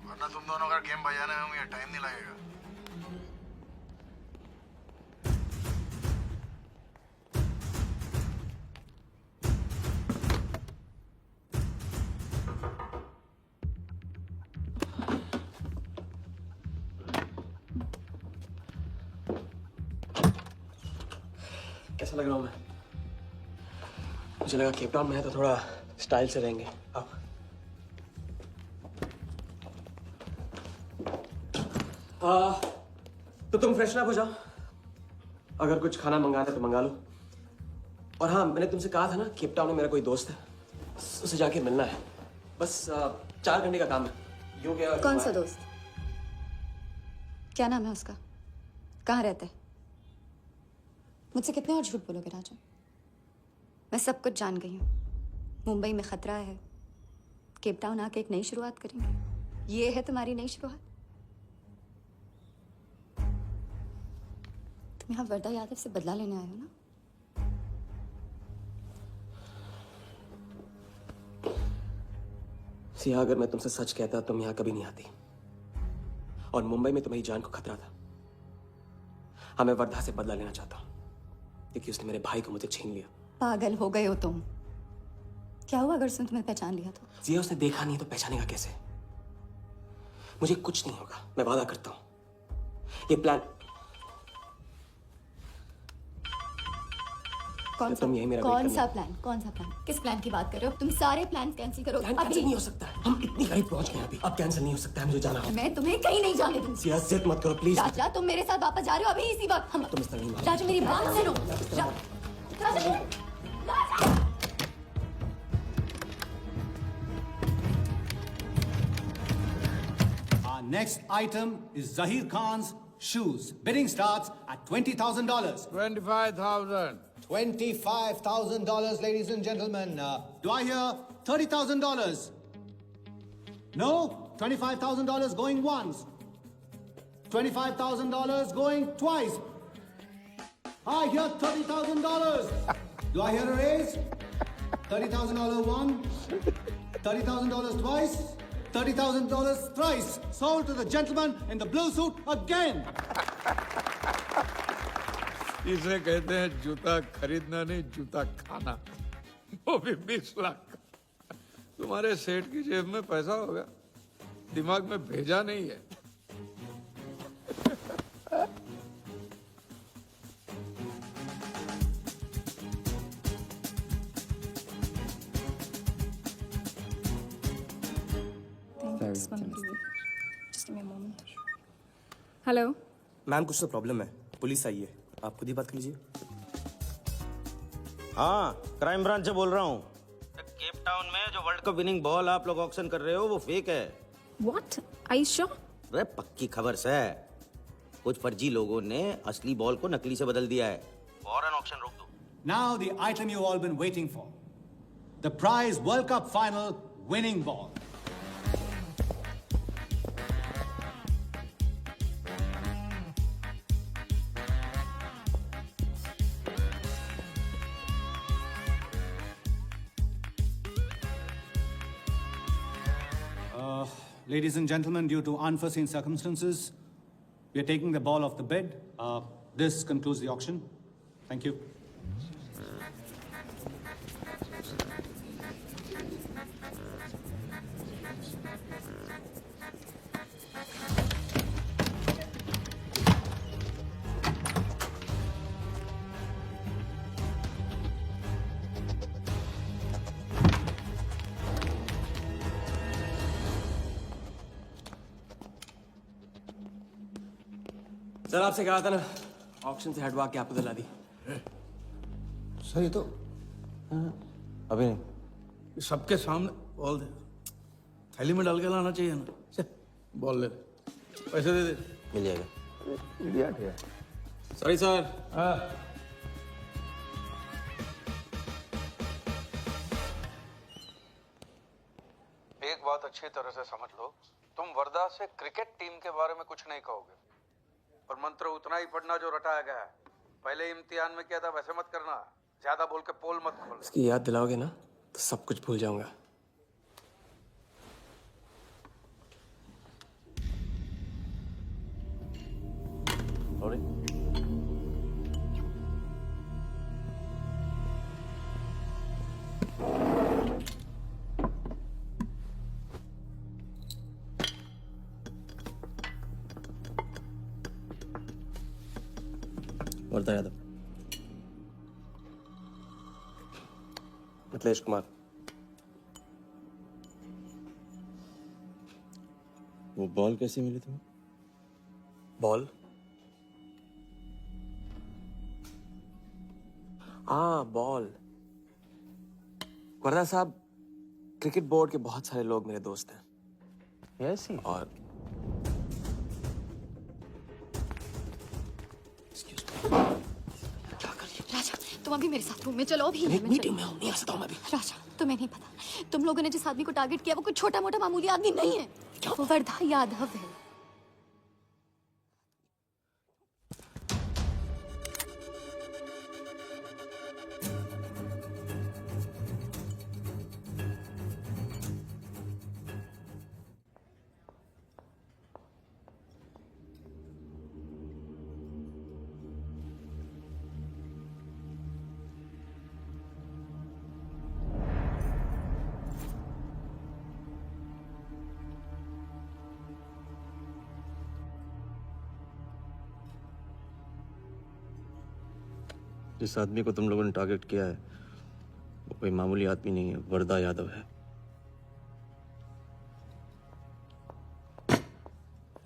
वरना तुम दोनों का गेम बजाने में मुझे टाइम नहीं लगेगा. कैसा लग रहा हूँ मैं? मुझे लगा केप टाउन में है तो थोड़ा स्टाइल से रहेंगे. अब तो तुम फ्रेशन अप हो जाओ. अगर कुछ खाना मंगाना है तो मंगा लो. और हाँ, मैंने तुमसे कहा था ना, केप टाउन में मेरा कोई दोस्त है, उसे जाके मिलना है. बस 4 घंटे का काम है. यूं क्या? कौन सा दोस्त? क्या नाम है उसका? कहाँ रहता है? मुझसे कितने और झूठ बोलोगे राजा? मैं सब कुछ जान गई हूँ. मुंबई में खतरा है. केप टाउन आके एक नई शुरुआत करेंगे. ये है तुम्हारी नई शुरुआत? तुम यहाँ वर्दा यादव से बदला लेने आए हो ना? सिया, अगर मैं तुमसे सच कहता तुम यहाँ कभी नहीं आती. और मुंबई में तुम्हारी जान को खतरा था. हाँ, मैं वर्धा से बदला लेना चाहता हूँ क्योंकि उसने मेरे भाई को मुझे छीन लिया. पागल हो गए हो तुम. क्या हुआ अगर उसने तुम्हें पहचान लिया तो? जिया, उसने देखा नहीं तो पहचानेगा कैसे? मुझे कुछ नहीं होगा, मैं वादा करता हूं. ये प्लान कौन सा? कौन सा प्लान? कौन सा प्लान? किस प्लान की बात कर रहे हो? तुम सारे प्लान कैंसिल करो. प्लान कैंसिल नहीं हो सकता. हम इतनी करीब पहुंच गए अभी. अब कैंसिल नहीं हो सकता है. मुझे जाना है. मैं तुम्हें कहीं नहीं जाने दूंगी. जिया, जिद मत करो प्लीज. राजा, तुम मेरे साथ वापस जा रहे हो अभी इसी वक्त. हम तुम इस तरह नहीं मानो. राजा, मेरी बात सुनो. Our next item is Zahir Khan's shoes. Bidding starts at $20,000. 25,000. $25,000, ladies and gentlemen. Do I hear $30,000? No? $25,000 going once. $25,000 going twice. I hear $30,000. Do I hear a raise? $30,000 once. $30,000 twice. $30,000 thrice. Sold to the gentleman in the blue suit again. इसे कहते हैं जूता खरीदना नहीं, जूता खाना. वो भी 20 लाख. तुम्हारे सेठ की जेब में पैसा होगा, दिमाग में भेजा नहीं है. हेलो मैम, कुछ तो प्रॉब्लम है. पुलिस आई है, आप खुद ही बात कर लीजिए. हाँ, क्राइम ब्रांच से बोल रहा हूँ. केप टाउन में जो वर्ल्ड कप विनिंग बॉल आप लोग ऑक्शन कर रहे हो वो फेक है. What? Are you sure? अरे पक्की खबर से. कुछ फर्जी लोगों ने असली बॉल को नकली से बदल दिया है. फौरन ऑक्शन रोक दो. Now the item you've all been waiting for. The prize World Cup final winning ball. Ladies and gentlemen, due to unforeseen circumstances, we are taking the ball off the bid. This concludes the auction. Thank you. Sir आपसे कहा था ना auction से हटवा के आपको दिला दी। Sir ये तो अभी नहीं। सबके सामने बॉल दे, थैली में डाल के लाना चाहिए ना। बॉल ले, पैसे दे दे। मिल जाएगा। इडियट है। Sorry sir. एक बात अच्छी तरह से समझ लो, तुम वर्धा से क्रिकेट टीम के बारे में कुछ नहीं कहोगे, और मंत्र उतना ही पढ़ना जो रटाया गया है। पहले इम्तिहान में किया था वैसे मत करना, ज्यादा बोल के पोल मत खोल। इसकी याद दिलाओगे ना तो सब कुछ भूल जाऊंगा। वर्धा यादव, मिथिलेश कुमार। वो बॉल कैसे मिली तुम्हें? बॉल? हाँ बॉल। वर्धा साहब, क्रिकेट बोर्ड के बहुत सारे लोग मेरे दोस्त हैं। ऐसी? और राजा, तुम अभी मेरे साथ रूम में चलो। अभी मीटिंग में हूँ, नहीं आ सकता हूँ मैं अभी। राजा, तुम्हें नहीं पता, तुम लोगों ने जिस आदमी को टारगेट किया वो कोई छोटा मोटा मामूली आदमी नहीं है। वो वर्धा यादव है। जिस आदमी को तुम लोगों ने टारगेट किया है वो कोई मामूली आदमी नहीं है, वर्धा यादव है।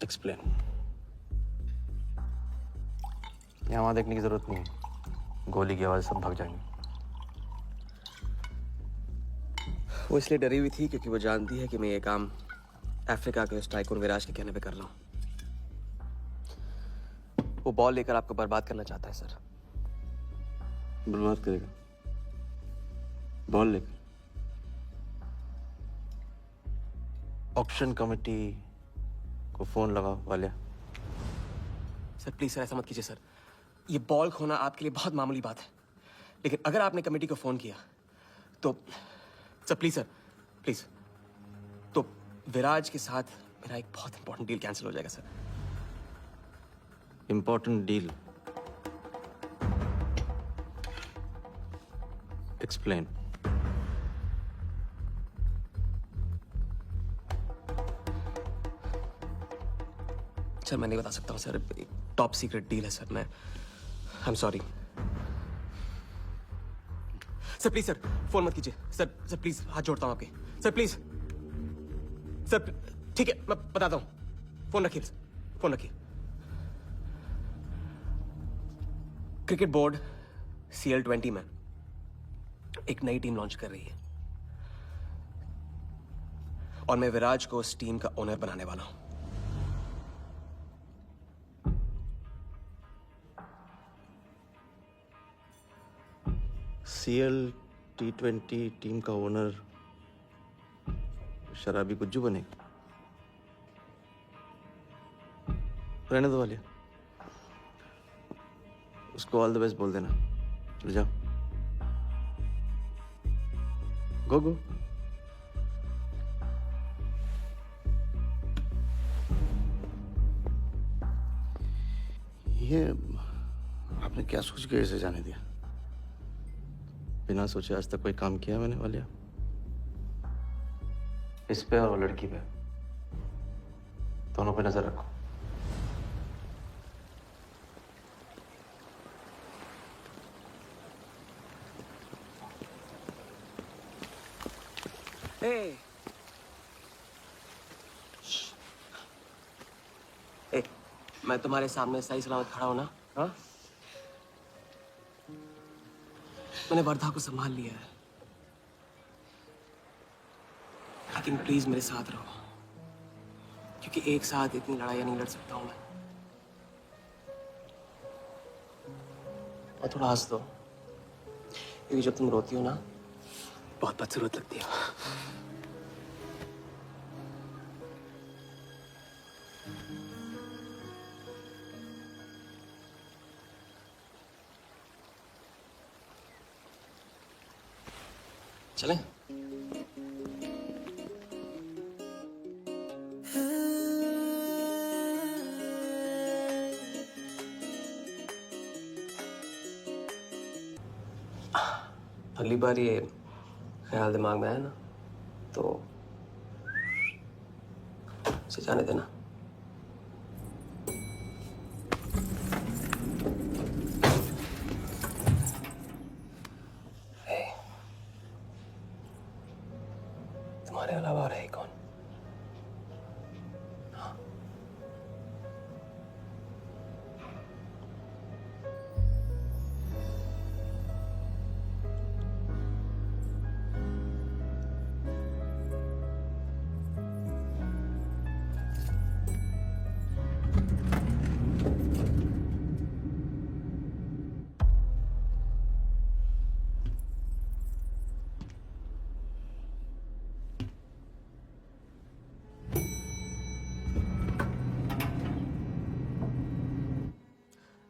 एक्सप्लेन। यहाँ वहां देखने की जरूरत नहीं है, गोली की आवाज सब भाग जाएंगे। वो इसलिए डरी हुई थी क्योंकि वो जानती है कि मैं ये काम अफ्रीका के उस टाइकून विराज के कहने पे कर रहा हूँ। वो बॉल लेकर आपको बर्बाद करना चाहता है सर। बर्बाद करेगा? बॉल लेकर? ऑक्शन कमेटी को फोन लगाओ वालिया। सर प्लीज सर, ऐसा मत कीजिए सर। ये बॉल खोना आपके लिए बहुत मामूली बात है, लेकिन अगर आपने कमेटी को फोन किया तो सर प्लीज, तो विराज के साथ मेरा एक बहुत इंपॉर्टेंट डील कैंसिल हो जाएगा sir. Important deal? Explain. Sir मैं नहीं बता सकता हूँ सर, टॉप सीक्रेट डील है सर। मैं I am sorry sir. Please sir phone मत कीजिए सर प्लीज, हाथ जोड़ता हूँ आपके सर, प्लीज सर। ठीक है मैं बताता हूँ, फोन रखिए फोन रखिए। क्रिकेट बोर्ड CL20 में एक नई टीम लॉन्च कर रही है और मैं विराज को उस टीम का ओनर बनाने वाला हूं। CL20? T20 टीम का ओनर शराबी गुज्जू बनेगा। रहने दो वालिया, उसको ऑल द बेस्ट बोल देना। चल जाओ, गो गो। ये आपने क्या सोच के इसे जाने दिया? बिना सोचे आज तक कोई काम किया मैंने वालिया? इस पे और वो लड़की पे, दोनों पे नजर रखो। ए, मैं तुम्हारे सामने सही सलामत खड़ा हूं ना? हाँ, मैंने वर्धा को संभाल लिया है, लेकिन प्लीज मेरे साथ रहो, क्योंकि एक साथ इतनी लड़ाइयां नहीं लड़ सकता हूं मैं। और थोड़ा हंस दो, क्योंकि जब तुम रोती हो ना, बहुत बदसूरत लगती है। चलें? अगली बार ये ख्याल दिमाग में आया ना, तो उसे जाने देना। तुम्हारे अलावा और है कौन?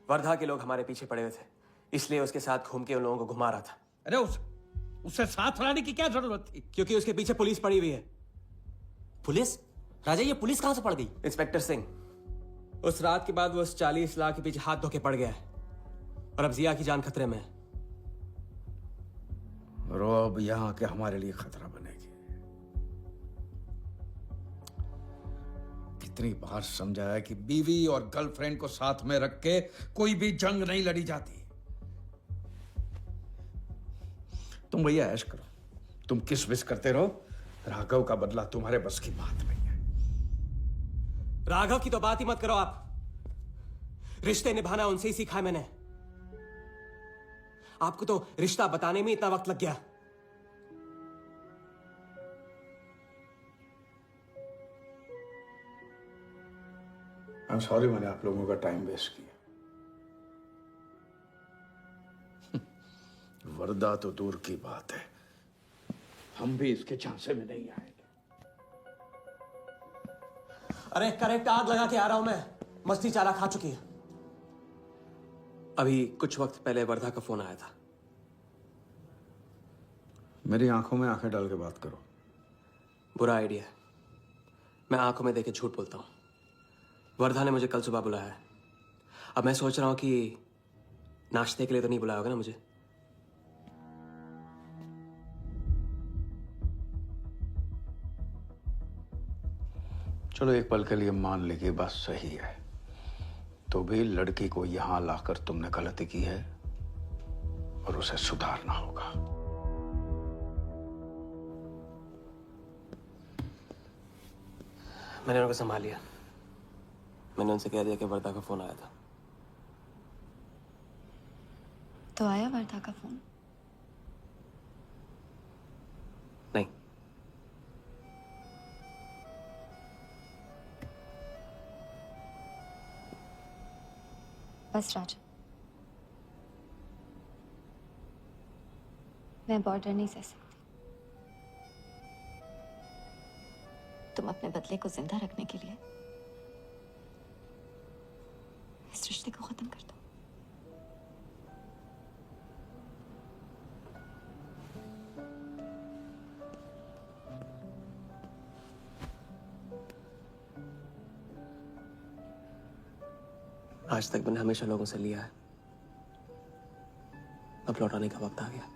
वर्धा के लोग हमारे पीछे पड़े हुए थे, इसलिए उसके साथ घूम के उन लोगों को घुमा रहा था। अरे उससे साथ लाने की क्या जरूरत थी? क्योंकि उसके पीछे पुलिस पड़ी हुई है। पुलिस? राजा, ये पुलिस कहां से पड़ गई? इंस्पेक्टर सिंह, उस रात के बाद वो उस 40 लाख के पीछे हाथ धो के पड़ गया है, और अब जिया की जान खतरे में है। रो, अब यहाँ के हमारे लिए खतरा बनेगी। कितनी बार समझाया कि बीवी और गर्लफ्रेंड को साथ में रख के कोई भी जंग नहीं लड़ी जाती। तुम भैया ऐश करो, तुम किस विस करते रहो, राघव का बदला तुम्हारे बस की बात नहीं है। राघव की तो बात ही मत करो आप। रिश्ते निभाना उनसे ही सीखा है मैंने। आपको तो रिश्ता बताने में इतना वक्त लग गया। I'm sorry मैंने आप लोगों का टाइम वेस्ट किया। वर्दा तो दूर की बात है, हम भी इसके झांसे में नहीं आएंगे। अरे करेक्ट आग लगा के आ रहा हूं मैं, मस्ती चारा खा चुकी है। अभी कुछ वक्त पहले वर्धा का फोन आया था। मेरी आंखों में आंखें डाल के बात करो। बुरा आइडिया है, मैं आंखों में देखे झूठ बोलता हूं। वर्धा ने मुझे कल सुबह बुलाया है। अब मैं सोच रहा हूं कि नाश्ते के लिए तो नहीं बुलाया होगा ना मुझे। चलो एक पल के लिए मान ली कि बात सही है, तो भी लड़की को यहां लाकर तुमने गलती की है और उसे सुधारना होगा। मैंने उनको संभाल लिया। मैंने उनसे कह दिया कि वर्धा का फोन आया था। तो आया वर्धा का फोन? नहीं। बस राजा, मैं बॉर्डर नहीं सह सकती। तुम अपने बदले को जिंदा रखने के लिए इस रिश्ते को खत्म कर दो। आज तक मैंने हमेशा लोगों से लिया है, अब लौटाने का वक्त आ गया।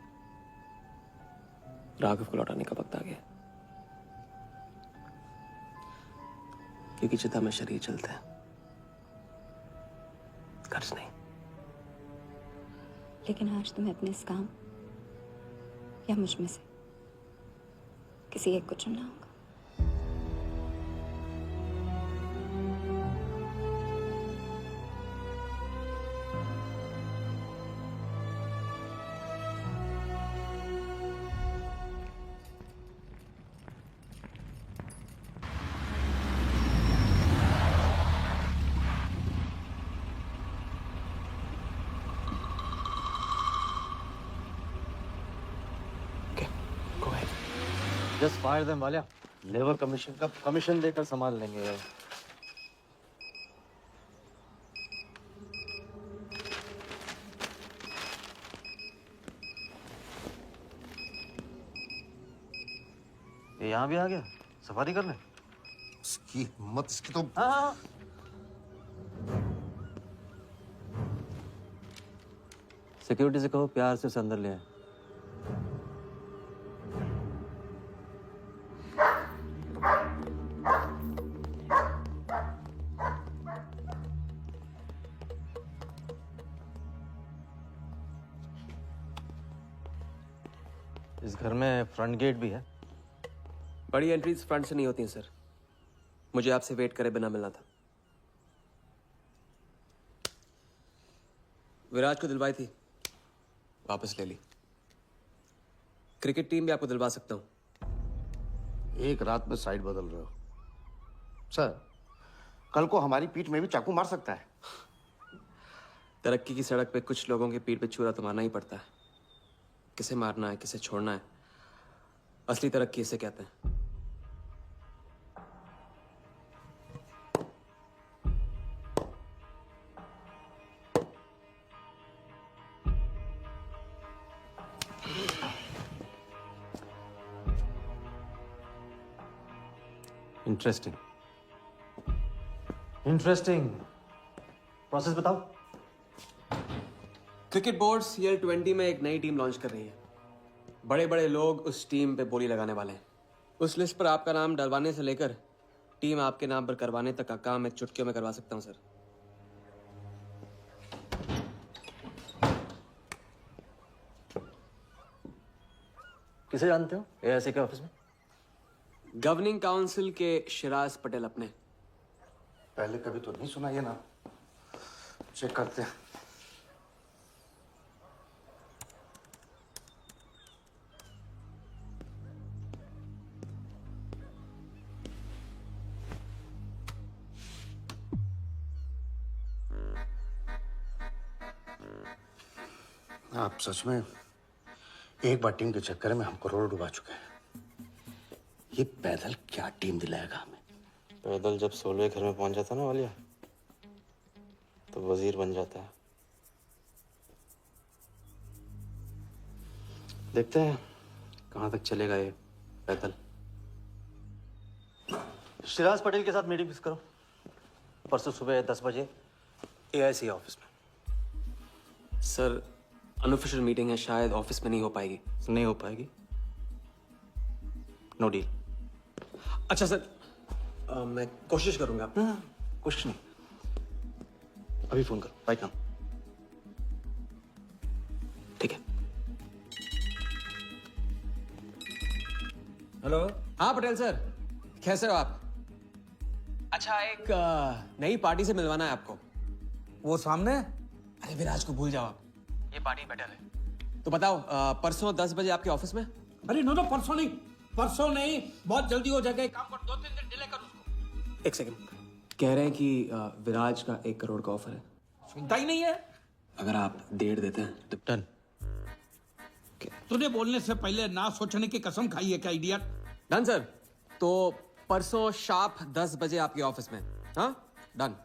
राघव को लौटाने का वक्त आ गया, क्योंकि चिता में शरीर चलते हैं, कर्ज नहीं। लेकिन आज तुम्हें अपने इस काम या मुझ में से किसी एक को चुनना होगा। Just fire them Walia. Labour commission का कमीशन देकर संभाल लेंगे। ये यहाँ भी आ गया, सफारी कर ले। उसकी हिम्मत, इसकी तो। हाँ। सिक्योरिटी से कहो प्यार से उसे अंदर ले आए। इस घर में फ्रंट गेट भी है। बड़ी एंट्रीज फ्रंट से नहीं होती हैं सर। मुझे आपसे वेट करे बिना मिलना था। विराज को दिलवाई थी, वापस ले ली। क्रिकेट टीम भी आपको दिलवा सकता हूं। एक रात में साइड बदल रहे हो सर। कल को हमारी पीठ में भी चाकू मार सकता है। तरक्की की सड़क पे कुछ लोगों की पीठ पे छुरा तो मारना ही पड़ता है। किसे मारना है, किसे छोड़ना है, असली तरक्की इसे कहते हैं। Interesting interesting. प्रोसेस बताओ। क्रिकेट बोर्ड CL20 में एक नई टीम लॉन्च कर रही है। बड़े बड़े लोग उस टीम पे बोली लगाने वाले हैं। उस लिस्ट पर आपका नाम डलवाने से लेकर टीम आपके नाम पर करवाने तक का काम मैं चुटकियों में करवा सकता हूं सर। किसे जानते हो AIC के ऑफिस में? गवर्निंग काउंसिल के शिराज पटेल अपने। पहले कभी तो नहीं सुना ये ना। चेक करते हैं। आप सच में एक बार टीम के चक्कर में हम करोड़ डुबा चुके हैं। ये पैदल क्या टीम दिलाएगा हमें? पैदल जब 16वें घर में पहुंच जाता ना वालिया, तो वजीर बन जाता है। देखते हैं कहां तक चलेगा ये पैदल। शिराज पटेल के साथ मीटिंग फिक्स करो परसों सुबह 10 बजे AIC ऑफिस में। सर अनऑफिशियल मीटिंग है, शायद ऑफिस में नहीं हो पाएगी। नहीं हो पाएगी, नो डील। अच्छा सर, मैं कोशिश करूंगा। कुछ नहीं, अभी फोन करो। बाय काम। ठीक है। हेलो। हाँ पटेल सर, कैसे हो आप? अच्छा, एक नई पार्टी से मिलवाना है आपको। वो सामने? अरे विराज को भूल जाओ आप, ये पार्टी बेटर है। तो बताओ परसों 10 बजे आपके ऑफिस में? अरे नो परसों नहीं, परसों नहीं, बहुत जल्दी हो जाएगा। एक काम कर, 2-3 दिन डिले कर उसको। एक सेकंड, कह रहे हैं कि विराज का 1 करोड़ का ऑफर है। सुनता ही नहीं है। अगर आप 1.5 देते हैं तो डन। तूने बोलने से पहले ना सोचने की कसम खाई है क्या इडियट? Done sir. तो परसों शार्प 10 बजे आपके ऑफिस में। हाँ डन।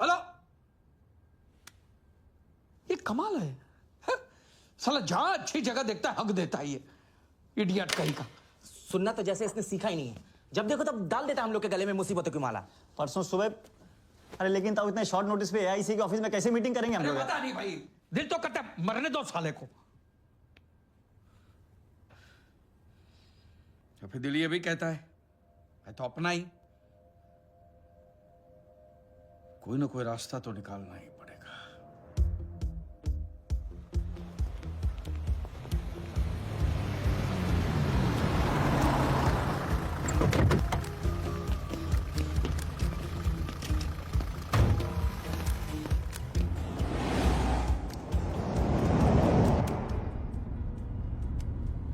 हेलो, ये कमाल है, हैं? साला जहां अच्छी जगह देखता है हक देता है ये इडियट कहीं का। सुनना तो जैसे इसने सीखा ही नहीं है, जब देखो तब डाल देता हम लोग के गले में मुसीबतों की माला। परसों सुबह। अरे लेकिन तब इतने शॉर्ट नोटिस पे एआईसी के ऑफिस में कैसे मीटिंग करेंगे हम अरे लोग? पता नहीं भाई, दिल तो करता है मरने दो साले को। तो फिर दिल ये भी कहता है मैं तो अपना ही, कोई ना कोई रास्ता तो निकालना ही पड़ेगा।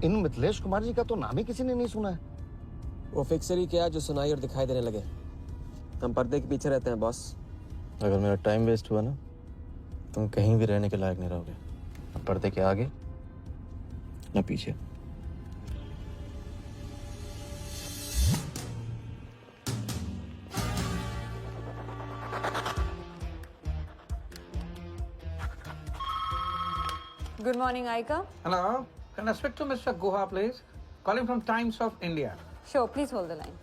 इन मिथिलेश कुमार जी का तो नाम ही किसी ने नहीं सुना है। वो फिक्सर ही क्या जो सुनाई और दिखाई देने लगे। हम पर्दे के पीछे रहते हैं बॉस। अगर मेरा टाइम वेस्ट हुआ ना, तुम कहीं भी रहने के लायक नहीं रहोगे, न पर्दे के आगे न पीछे। Good morning, Aika. Hello, can I speak to Mr. Guha, please? Calling from Times of India. Sure, please hold the line.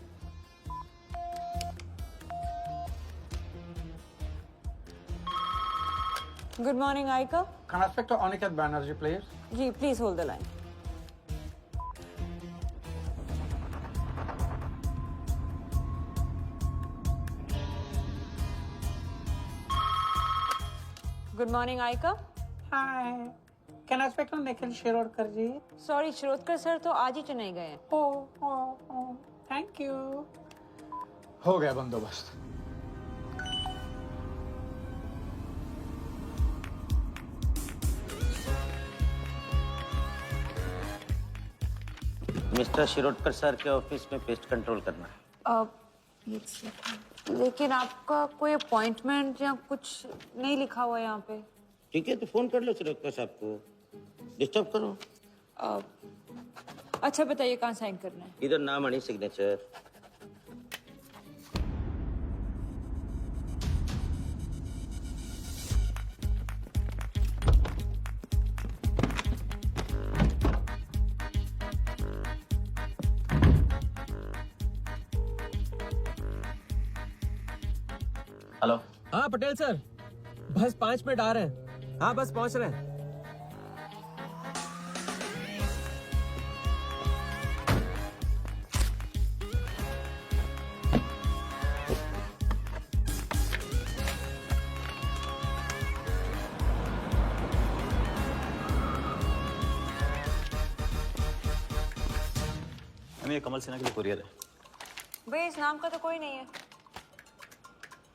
Good morning, Aika. Can I speak to Aniket Banerjee, please? Ji, please hold the line. Good morning, Aika. Hi. Can I speak to Nikhil Shirodkar ji? Sorry, Shirodkar sir तो आज ही चेन्नई गए हैं। Oh, thank you. हो गया बंदोबस्त। Mister Shirodkar sir के office में pest control करना है। लेकिन आपका कोई अपॉइंटमेंट या कुछ नहीं लिखा हुआ यहाँ पे। ठीक है तो फोन कर लो शिरोडकर साहब को, डिस्टर्ब करो। अच्छा बताइए कहाँ साइन करना है? इधर नाम आणि सिग्नेचर। हेलो। हाँ पटेल सर, बस 5 मिनट आ रहे हैं। हाँ बस पहुंच रहे हैं। ये कमल सिन्हा के लिए कुरियर है। भैया इस नाम का तो कोई नहीं है।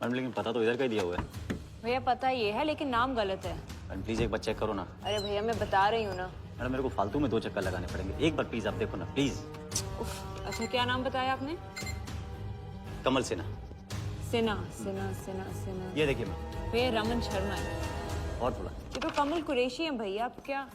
मैडम लेकिन पता तो इधर का ही दिया हुआ है। भैया पता ये है लेकिन नाम गलत है। मैडम प्लीज एक बार चेक करो ना। अरे भैया मैं बता रही हूँ ना। मैडम मेरे को फालतू में 2 चक्कर लगाने पड़ेंगे, एक बार प्लीज आप देखो ना प्लीज। अच्छा क्या नाम बताया आपने? कमल सिन्हा। सिन्हा सिन्हा सिन्हा सिन्हा। ये देखिए मैम। भैया रमन शर्मा है। और थोड़ा। ये तो कमल कुरैशी है भैया, आप क्या?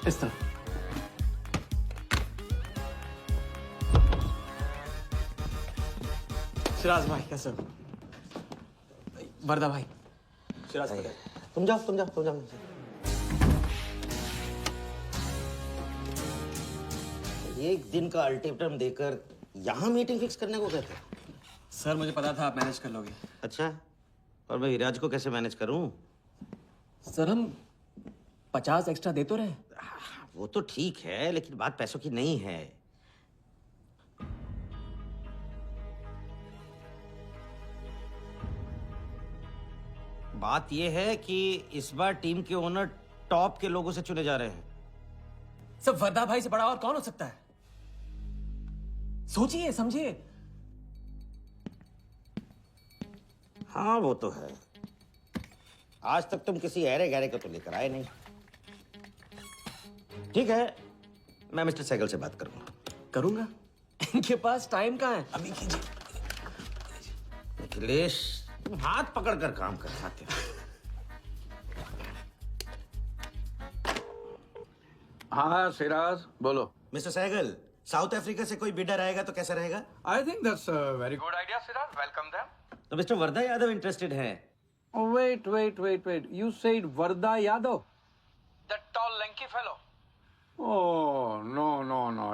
इस तरह। सिराज भाई कैसे हो? वर्दा भाई। सिराज भाई तुम जाओ। एक दिन का अल्टीमेटम देकर यहाँ मीटिंग फिक्स करने को कहते हैं। सर मुझे पता था आप मैनेज कर लोगे। अच्छा, और मैं विराज को कैसे मैनेज करूं? सर हम 50 एक्स्ट्रा दे तो रहे। वो तो ठीक है लेकिन बात पैसों की नहीं है। बात यह है कि इस बार टीम के ओनर टॉप के लोगों से चुने जा रहे हैं। सब वर्दा भाई से बड़ा और कौन हो सकता है? सोचिए समझिए। हाँ वो तो है। आज तक तुम किसी अहरे गहरे को तो लेकर आए नहीं। ठीक है, मैं मिस्टर सहगल से बात करूंगा। इनके पास टाइम कहाँ है? अभी कीजिए। अखिलेश, तुम हाथ पकड़कर काम कर खाते हो। हाँ सिराज, बोलो। मिस्टर सहगल, साउथ अफ्रीका से कोई बिडर आएगा तो कैसा रहेगा? I think that's very good idea Siraj, welcome them. तो मिस्टर वर्धा यादव इंटरेस्टेड हैं? Wait. You said Varda Yadav? That tall, lanky fellow? Oh, no.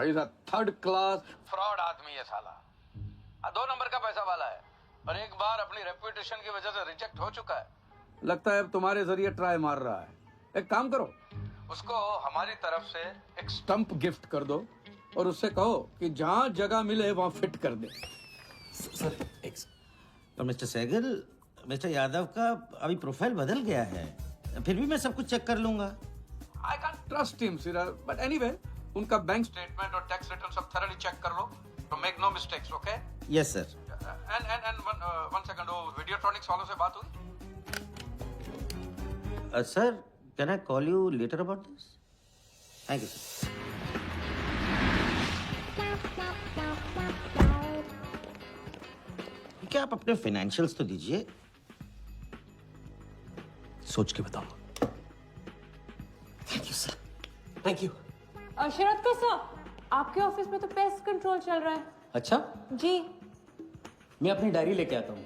He's a third class fraud आदमी है साला। 2 नंबर का पैसा वाला है और एक बार अपनी रेपुटेशन की वजह से रिजेक्ट हो चुका है। लगता है अब तुम्हारे जरिए ट्राई मार रहा है। एक काम करो, उसको हमारी तरफ से एक स्टंप गिफ्ट कर दो और उससे कहो कि जहाँ जगह मिले वहाँ फिट कर दे। सर, तो मिस्टर सहगल, मिस्टर यादव का अभी प्रोफाइल बदल गया है, फिर भी मैं सब कुछ चेक कर लूंगा। I can't trust him, Siraj. But anyway, उनका बैंक स्टेटमेंट और टैक्स रिटर्न सब thoroughly चेक कर लो, तो make no mistakes, okay? Yes, sir. And one second, वो Videotronics वालों से बात हुई? Sir, can I call you later about this? Thank you, sir. क्या आप अपने फाइनेंशियल्स तो दीजिए। सोच के बताओ। Thank you sir, thank you. Sharad का सर, आपके ऑफिस में तो पेस्ट कंट्रोल चल रहा है। अच्छा, जी। मैं अपनी डायरी लेके आता हूँ।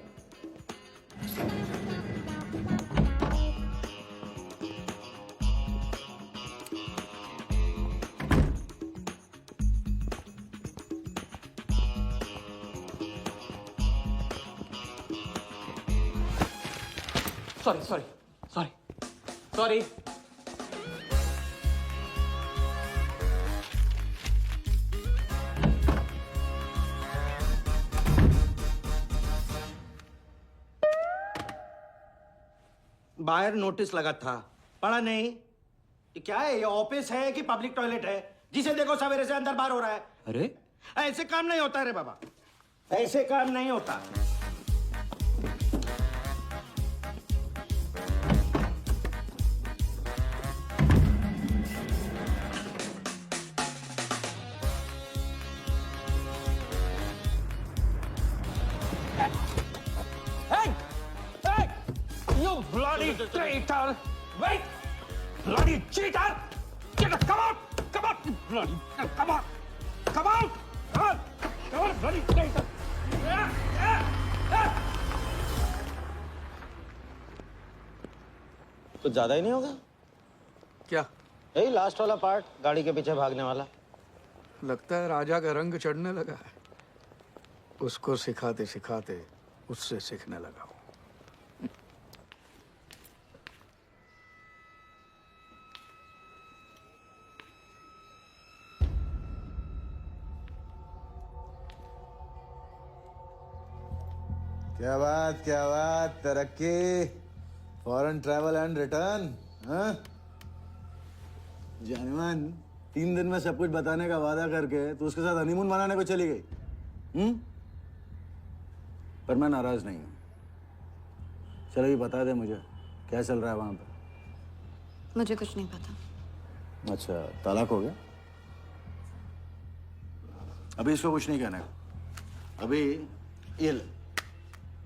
सॉरी। बाहर नोटिस लगा था, पढ़ा नहीं? ये क्या है? ये ऑफिस है कि पब्लिक टॉयलेट है? जिसे देखो सवेरे से अंदर बाहर हो रहा है। अरे ऐसे काम नहीं होता रे बाबा, ऐसे काम नहीं होता। Bloody traitor! Wait! Bloody cheater! Come out! Bloody, come on! Come on, bloody traitor! कुछ ज्यादा ही नहीं होगा क्या? यही लास्ट वाला पार्ट, गाड़ी के पीछे भागने वाला। लगता है राजा का रंग चढ़ने लगा है। उसको सिखाते सिखाते उससे सीखने लगा हूं। क्या बात, तरक्की, फॉरेन ट्रैवल एंड रिटर्न। हाँ जानमान, 3 दिन में सब कुछ बताने का वादा करके तू उसके साथ हनीमून मनाने को चली गई। पर मैं नाराज नहीं हूं। चलो ये बता दे मुझे, क्या चल रहा है वहां पर? मुझे कुछ नहीं पता। अच्छा, तलाक हो गया? अभी इसको कुछ नहीं कहना है। अभी ये ले,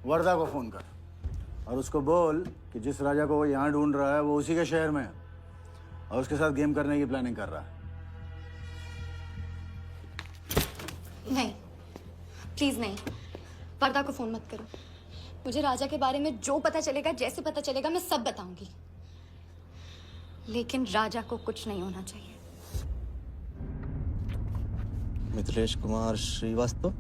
वर्धा को फोन कर और उसको बोल कि जिस राजा को वो यहाँ ढूंढ रहा है वो उसी के शहर में है और उसके साथ गेम करने की प्लानिंग कर रहा है। नहीं, प्लीज नहीं, वर्धा को फोन मत करो। मुझे राजा के बारे में जो पता चलेगा, जैसे पता चलेगा, मैं सब बताऊंगी, लेकिन राजा को कुछ नहीं होना चाहिए। मिथिलेश कुमार श्रीवास्तव।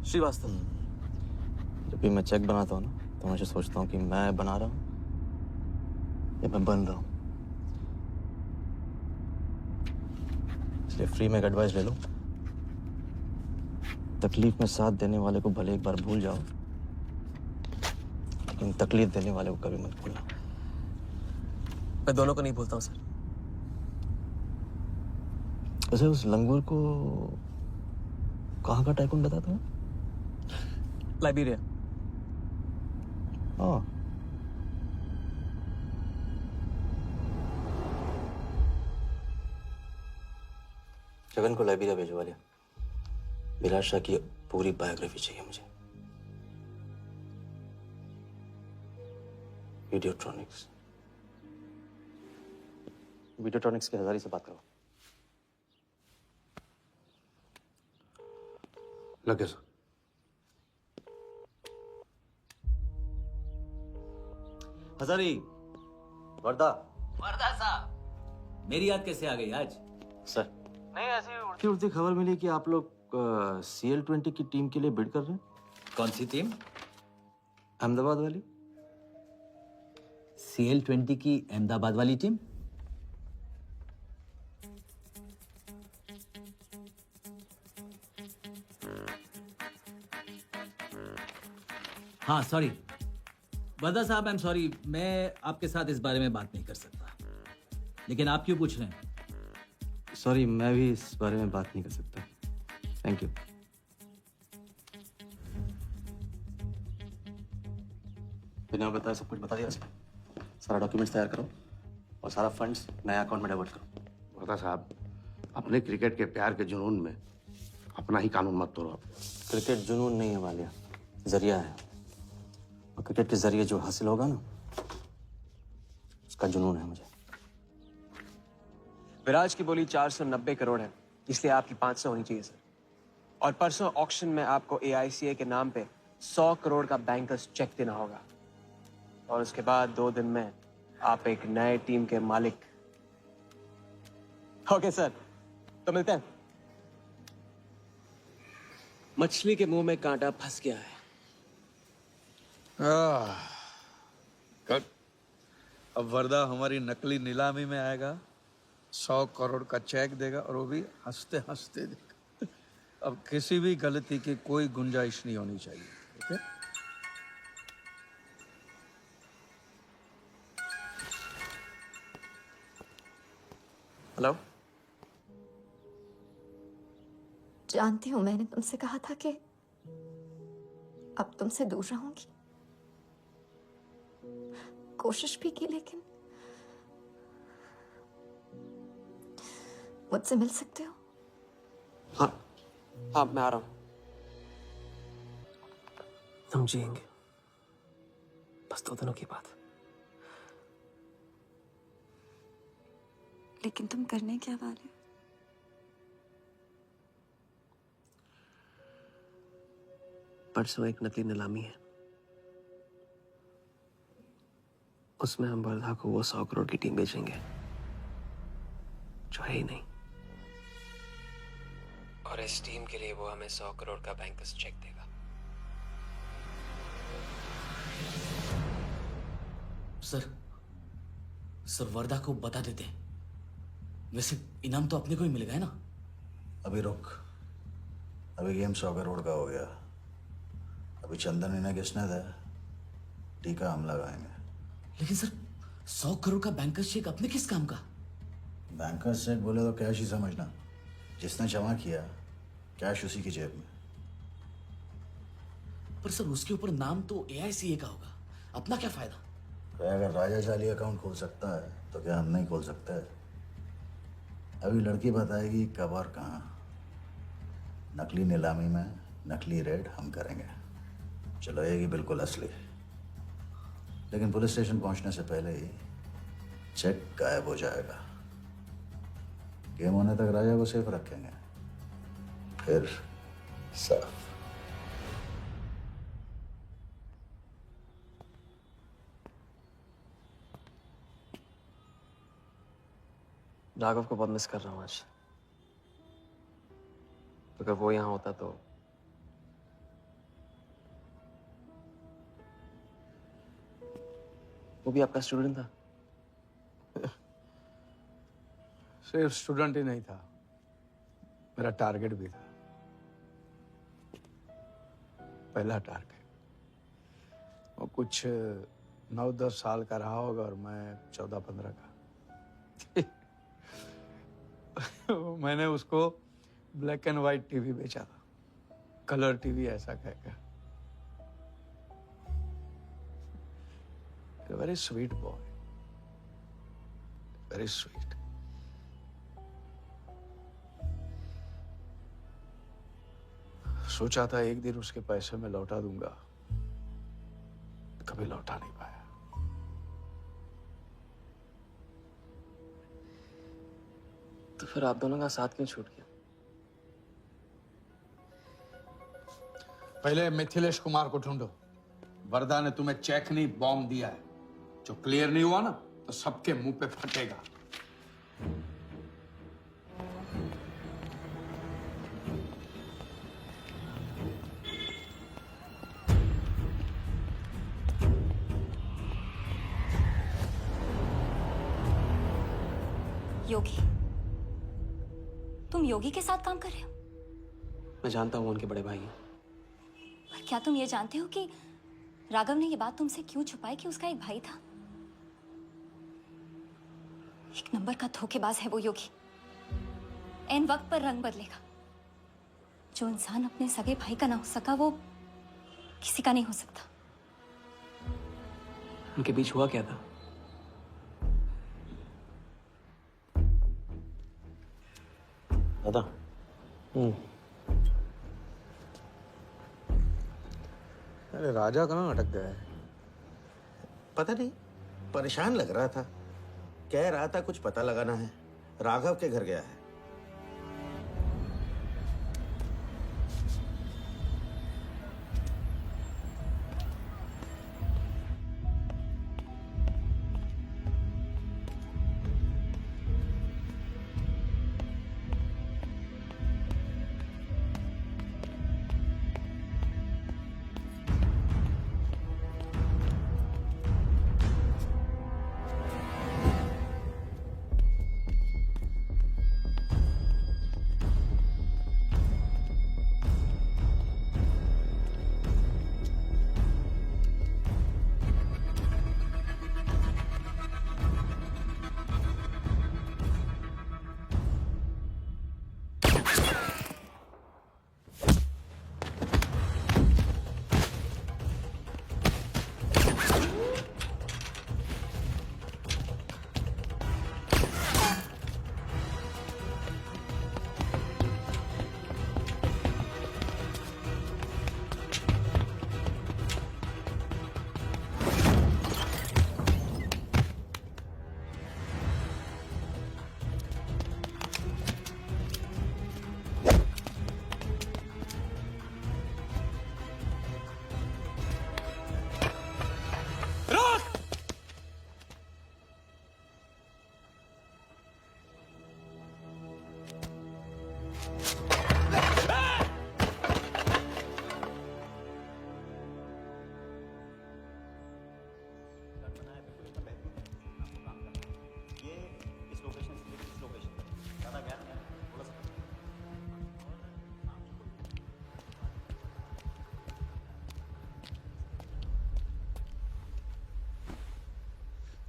जब भी मैं चेक बनाता हूँ ना, तो मुझे सोचता हूँ कि मैं बना रहा हूँ या मैं बन रहा हूँ। इसलिए फ्री में एक एडवाइस ले लो, तकलीफ में साथ देने वाले को भले एक बार भूल जाओ, लेकिन तकलीफ देने वाले को कभी मत भूलना। मैं दोनों को नहीं भूलता हूँ सर। वैसे उस लंगूर को कहाँ का टाइकून बताते हो? लाइबेरिया। हाँ, जगन को लाइब्रेरिया भिजवा लिया। विराट शाह की पूरी बायोग्राफी चाहिए मुझे। वीडियोट्रॉनिक्स के हजारी से बात करो। लगे सर। हजारी, वर्दा साहब, मेरी याद कैसे आ गई आज? सर नहीं, ऐसी उड़ती उड़ती खबर मिली कि आप लोग CL20 की टीम के लिए बिड कर रहे हैं। कौन सी टीम? अहमदाबाद वाली। CL20 की अहमदाबाद वाली टीम? हाँ सॉरी वर्दा साहब, आई एम सॉरी, मैं आपके साथ इस बारे में बात नहीं कर सकता। लेकिन आप क्यों पूछ रहे हैं? सॉरी, मैं भी इस बारे में बात नहीं कर सकता। Thank you. बिना बताए सब कुछ बता दिया। सारा डॉक्यूमेंट्स तैयार करो और सारा फंड्स नए अकाउंट में डाइवर्ट करो। वर्दा साहब, अपने क्रिकेट के प्यार के जुनून में अपना ही कानून मत तोड़ो। क्रिकेट जुनून नहीं है वालिया, जरिया है। और क्रिकेट के जरिए जो हासिल होगा ना, उसका जुनून है मुझे। विराज की बोली 490 करोड़ है, इसलिए आपकी 500 होनी चाहिए सर। और परसों ऑक्शन में आपको AICA के नाम पे 100 करोड़ का बैंकर्स चेक देना होगा। और उसके बाद 2 दिन में आप एक नए टीम के मालिक। ओके सर, तो मिलते हैं। मछली के मुंह में कांटा फंस गया है। कट। अब वर्दा हमारी नकली नीलामी में आएगा, 100 करोड़ का चेक देगा और वो भी हंसते हंसते देगा। अब किसी भी गलती की कोई गुंजाइश नहीं होनी चाहिए। ओके? हेलो। जानती हूँ मैंने तुमसे कहा था कि अब तुमसे दूर रहूंगी। कोशिश भी की, लेकिन मुझसे मिल सकते हो? हाँ मैं आ रहा हूँ। समझेंगे, बस 2 दिनों की बात। लेकिन तुम करने क्या वाले हो? परसों एक नकली नीलामी है, उसमें हम वर्धा को वो 100 करोड़ की टीम बेचेंगे जो है ही नहीं। और इस टीम के लिए वो हमें 100 करोड़ का बैंकर्स चेक देगा। सर वर्दा को बता देते हैं। वैसे इनाम तो अपने को ही मिलेगा है ना? अभी रुक, अभी गेम 100 करोड़ का हो गया। अभी चंदन इन्हें किसने था, टीका हम लगाएंगे। लेकिन सर 100 करोड़ का बैंकर्स चेक अपने किस काम का? बैंकर्स चेक बोले तो कैश ही समझना। जिसने जमा किया कैश उसी की जेब में। पर सर उसके ऊपर नाम तो AICA का होगा, अपना क्या फायदा? अगर राजा जाली अकाउंट खोल सकता है तो क्या हम नहीं खोल सकते? अभी लड़की बताएगी कब और कहाँ। नकली नीलामी में नकली रेड हम करेंगे, चलाएगी बिल्कुल असली। लेकिन पुलिस स्टेशन पहुंचने से पहले ही चेक गायब हो जाएगा। गेम होने तक राजा को सेफ रखेंगे, फिर साफ। राघव को बहुत मिस कर रहा हूँ आज। अगर वो यहाँ होता तो वो भी आपका स्टूडेंट था। सिर्फ स्टूडेंट ही नहीं था, मेरा टारगेट भी था। पहला टारगेट। वो कुछ 9-10 साल का रहा होगा और मैं 14-15 का। मैंने उसको ब्लैक एंड व्हाइट टीवी बेचा था, कलर टीवी ऐसा कहकर। Very sweet boy, very sweet. सोचा था एक दिन उसके पैसे मैं लौटा दूंगा, कभी लौटा नहीं पाया। तो फिर आप दोनों का साथ क्यों छूट गया? पहले मिथिलेश कुमार को ढूंढो। वरदा ने तुम्हें चेक नहीं बॉम्ब दिया है। जो क्लियर नहीं हुआ ना तो सबके मुंह पे फटेगा। योगी, तुम योगी के साथ काम कर रहे हो? मैं जानता हूँ उनके बड़े भाई हैं। और क्या तुम ये जानते हो कि राघव ने ये बात तुमसे क्यों छुपाई कि उसका एक भाई था? एक नंबर का धोखेबाज है वो योगी। एन वक्त पर रंग बदलेगा। जो इंसान अपने सगे भाई का ना हो सका वो किसी का नहीं हो सकता। उनके बीच हुआ क्या था? दादा। अरे राजा कहाँ अटक गया है? पता नहीं, परेशान लग रहा था। कह रहा था कुछ पता लगाना है। राघव के घर गया है।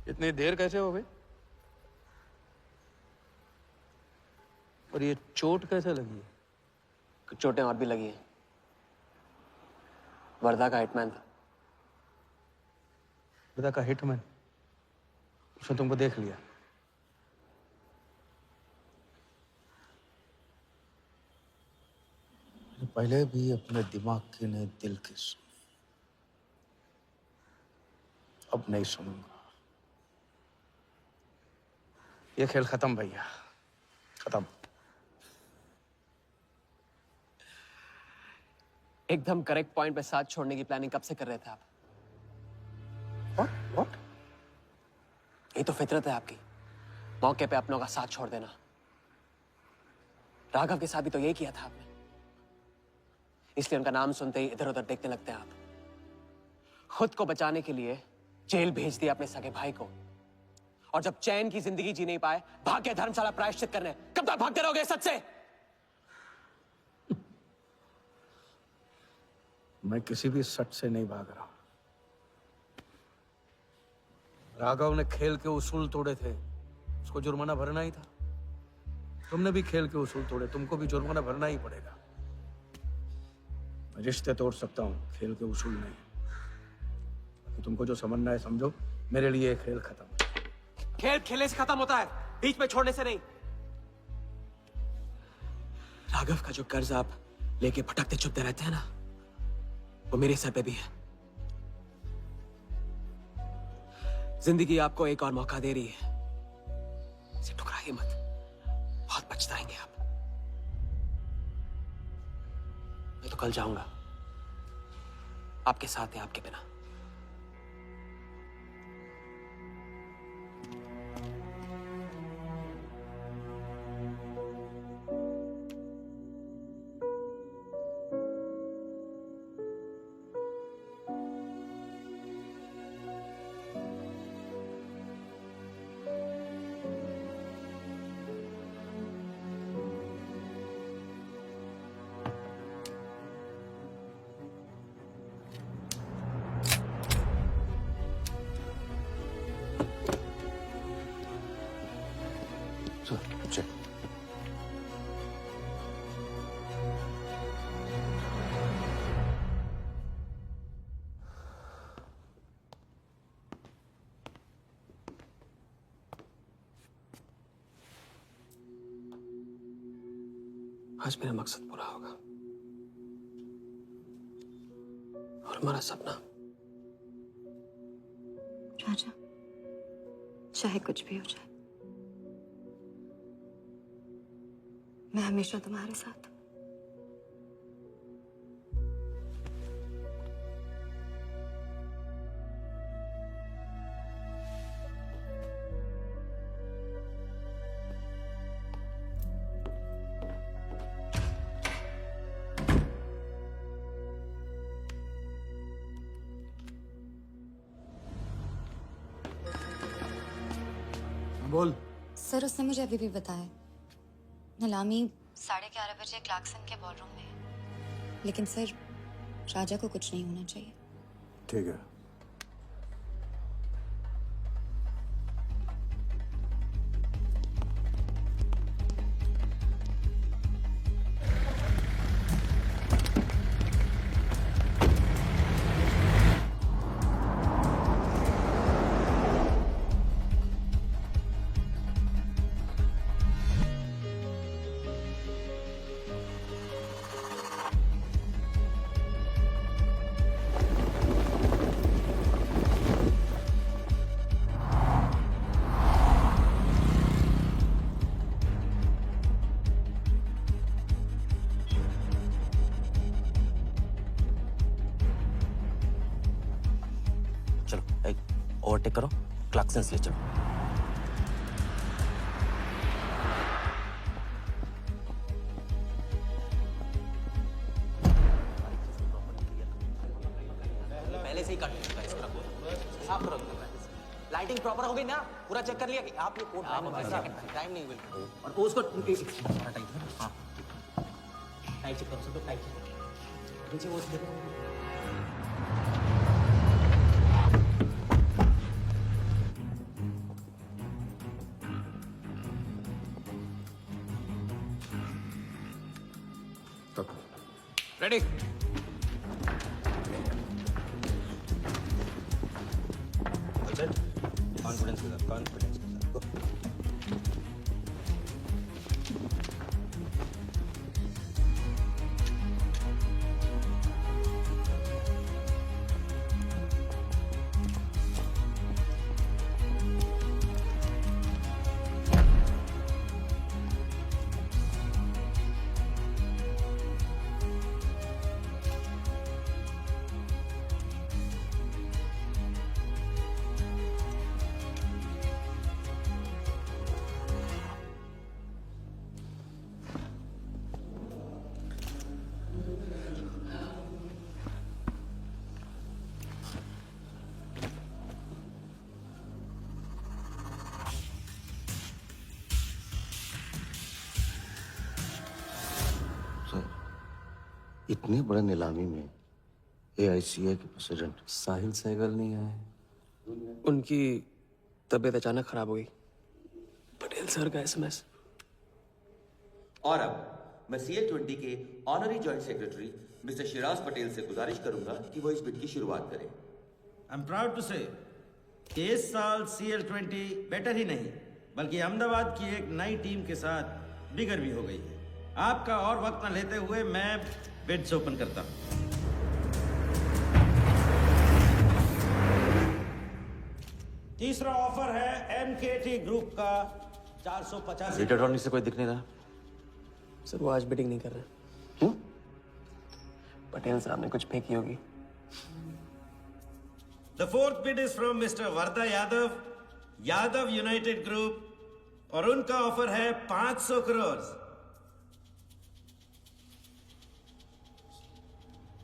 इतनी देर कैसे हो गई? और ये चोट कैसे लगी है? कुछ चोटें और भी लगी हैं। वर्धा का हिटमैन था। वर्धा का हिटमैन? उसने तुमको देख लिया? पहले भी अपने दिमाग की नहीं दिल की सुनी, अब नहीं सुनूंगा। ये खेल खत्म भैया, खत्म। एकदम करेक्ट पॉइंट पे साथ छोड़ने की प्लानिंग कब से कर रहे थे आप? What? ये तो फितरत है आपकी, मौके पे अपनों का साथ छोड़ देना। राघव के साथ भी तो यही किया था आपने, इसलिए उनका नाम सुनते ही इधर उधर देखने लगते हैं आप। खुद को बचाने के लिए जेल भेज दिया अपने सगे भाई को, और जब चैन की जिंदगी जी नहीं पाए भाग के धर्मशाला प्रायश्चित करने। कब तक भागते रहोगे सच से? मैं किसी भी सच से नहीं भाग रहा। राघव ने खेल के उसूल तोड़े थे, उसको जुर्माना भरना ही था। तुमने भी खेल के उसूल तोड़े, तुमको भी जुर्माना भरना ही पड़ेगा। मैं रिश्ते तोड़ सकता हूं, खेल के उसूल नहीं। तो तुमको जो समझना है समझो, मेरे लिए ये खेल खत्म। खेल खेलने से खत्म होता है, बीच में छोड़ने से नहीं। राघव का जो कर्ज आप लेके भटकते छुपते रहते हैं ना, वो मेरे सर पे भी है। जिंदगी आपको एक और मौका दे रही है, इसे ठुकराइए मत, बहुत पछताएंगे आप। मैं तो कल जाऊंगा, आपके साथ है, आपके बिना। चल। आज मेरा मकसद पूरा होगा और हमारा सपना। राजा, चाहे कुछ भी हो जाए, मैं हमेशा तुम्हारे साथ हूं। बोल। सर, उसने मुझे अभी भी बताया नीलामी 11:30 बजे क्लार्कसन के बॉलरूम में है। लेकिन सर, राजा को कुछ नहीं होना चाहिए। ठीक है। ओवरटेक करो, क्लार्कसन ले चलो। पहले से ही काट चुका है, इसको रखो, साफ करो। लाइटिंग प्रॉपर हो गई ना? पूरा चेक कर लिया कि आप ये कोड टाइम नहीं मिल और उसको टाइट। हाँ, टाइट चेक करो, सब टाइट नीचे वो देखो। रेडी? कॉन्फिडेंस के साथ, कॉन्फिडेंस के साथ। इतने बड़े नीलामी में AICA के प्रेसिडेंट साहिल सहगल नहीं आए, उनकी तबीयत अचानक खराब हो गई। पटेल सर का SMS। और अब मैं CL20 के honorary joint secretary mister Shiraz Patel से गुजारिश करूंगा कि वो इस बिड की शुरुआत करें। आई एम प्राउड टू से कि इस साल CL20 बेटर ही नहीं बल्कि अहमदाबाद की एक नई टीम के साथ बिगर भी हो गई है। आपका और वक्त न लेते हुए मैं बिड्स ओपन करता हूं। तीसरा ऑफर है एमकेटी ग्रुप का 450। रीट अटॉर्नी से कोई दिख नहीं रहा। सर वो आज बिडिंग नहीं कर रहे। पटेल साहब ने कुछ फेंकी होगी। The fourth bid is from mister Vardha Yadav, Yadav United group, और उनका ऑफर है 500 करोड़।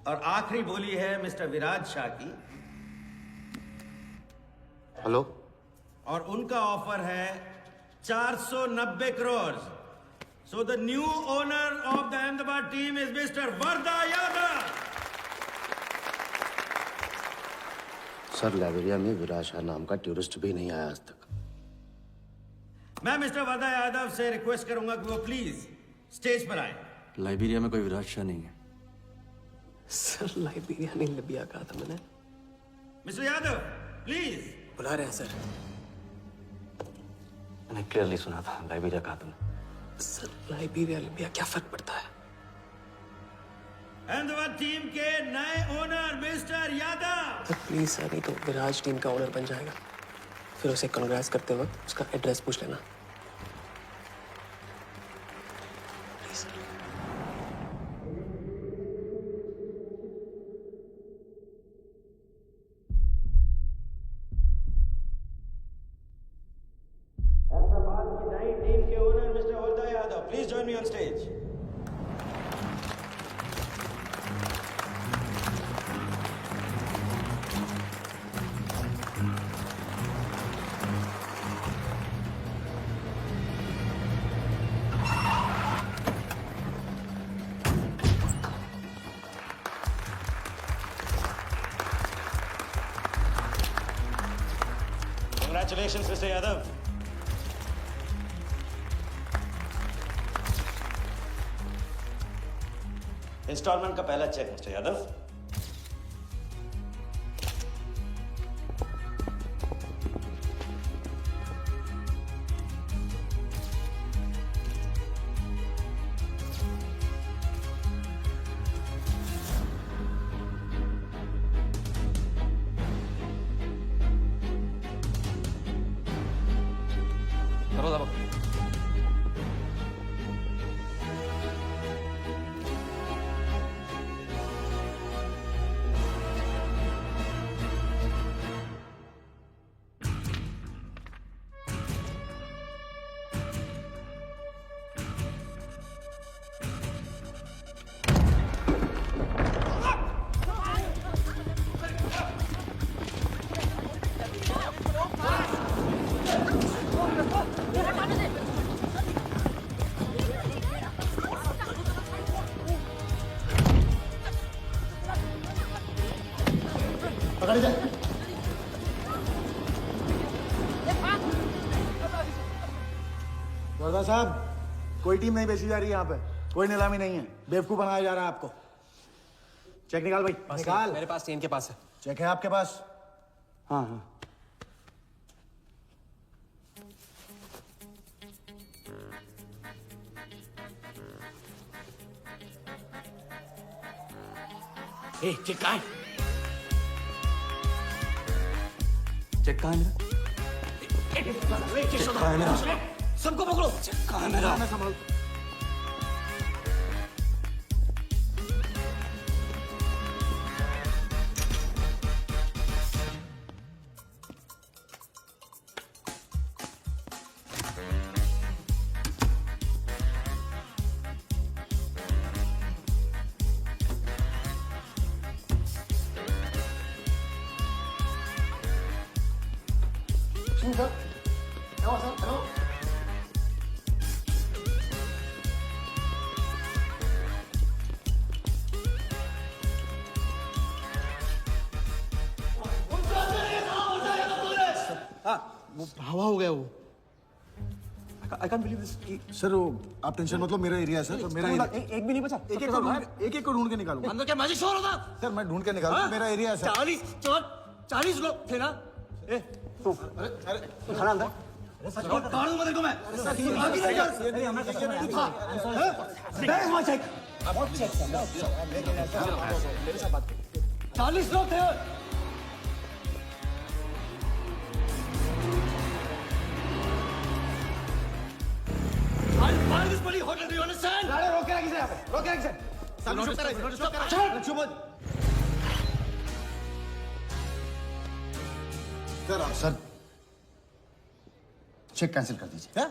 और आखिरी बोली है मिस्टर विराज शाह की। हेलो। और उनका ऑफर है 490 crore. So the new owner of the Ahmedabad team is mister Vardha Yadav. Sir, Liberia में विराज शाह नाम का टूरिस्ट भी नहीं आया आज तक। मैं मिस्टर वर्धा यादव से रिक्वेस्ट करूंगा कि वो प्लीज स्टेज पर आए। लाइब्रेरिया में कोई विराज शाह नहीं है। सर लाइब्रेरिया नहीं, लिबिया कहा था मैंने। Mister Yadav please. बुला रहे हैं सर। मैंने क्लियरली सुना था लाइब्रेरिया कहा तुमने। सर लाइब्रेरिया लिबिया क्या फर्क पड़ता है? अहमदाबाद टीम के नए owner mister Yadav. Sir please sir, नहीं तो विराज टीम का ओनर बन जाएगा। फिर उसे कांग्रेस करते वक्त उसका एड्रेस पूछ लेना। अहमदाबाद की नई टीम के owner mister Vardha Yadav, please join me on stage. Congratulations, Mr. Yadav. Instalment का पहला चेक मिस्टर यादव। करो दबा। पकड़ जा। वर्धा साहब, कोई टीम नहीं बेची जा रही यहाँ पे, कोई नीलामी नहीं है। बेवकूफ बनाया जा रहा है आपको। चेक निकाल भाई, निकाल। मेरे पास इनके पास है। चेक है आपके पास? हाँ हाँ। चेक कहाँ है? चेक कहाँ है मेरा? चेक कहाँ है मेरा? सबको पकड़ो। चेक कहाँ है मेरा? संभाल। हवा हो गया वो। I can't believe this. Sir वो आप टेंशन मतलब मेरा एरिया है सर, तो मेरा एक भी नहीं बचा। एक को ढूंढ के निकालूंगा। अंदर क्या मैजिक शो हो रहा था? सर मैं ढूंढ के निकालूंगा, मेरा एरिया है सर। 40 लोग थे ना? खाना अंदर। कानून बदल को मैं। सर ये नहीं कर। बैग वहाँ चेक। बहुत चेक कर लो। मेरे साथ बात करो। 40 लोग थे। रोके रखिए यहाँ पे, रोके रखिए। सामने चुप करा, चुप करा, चुप मत। सर चेक कैंसिल कर दीजिए।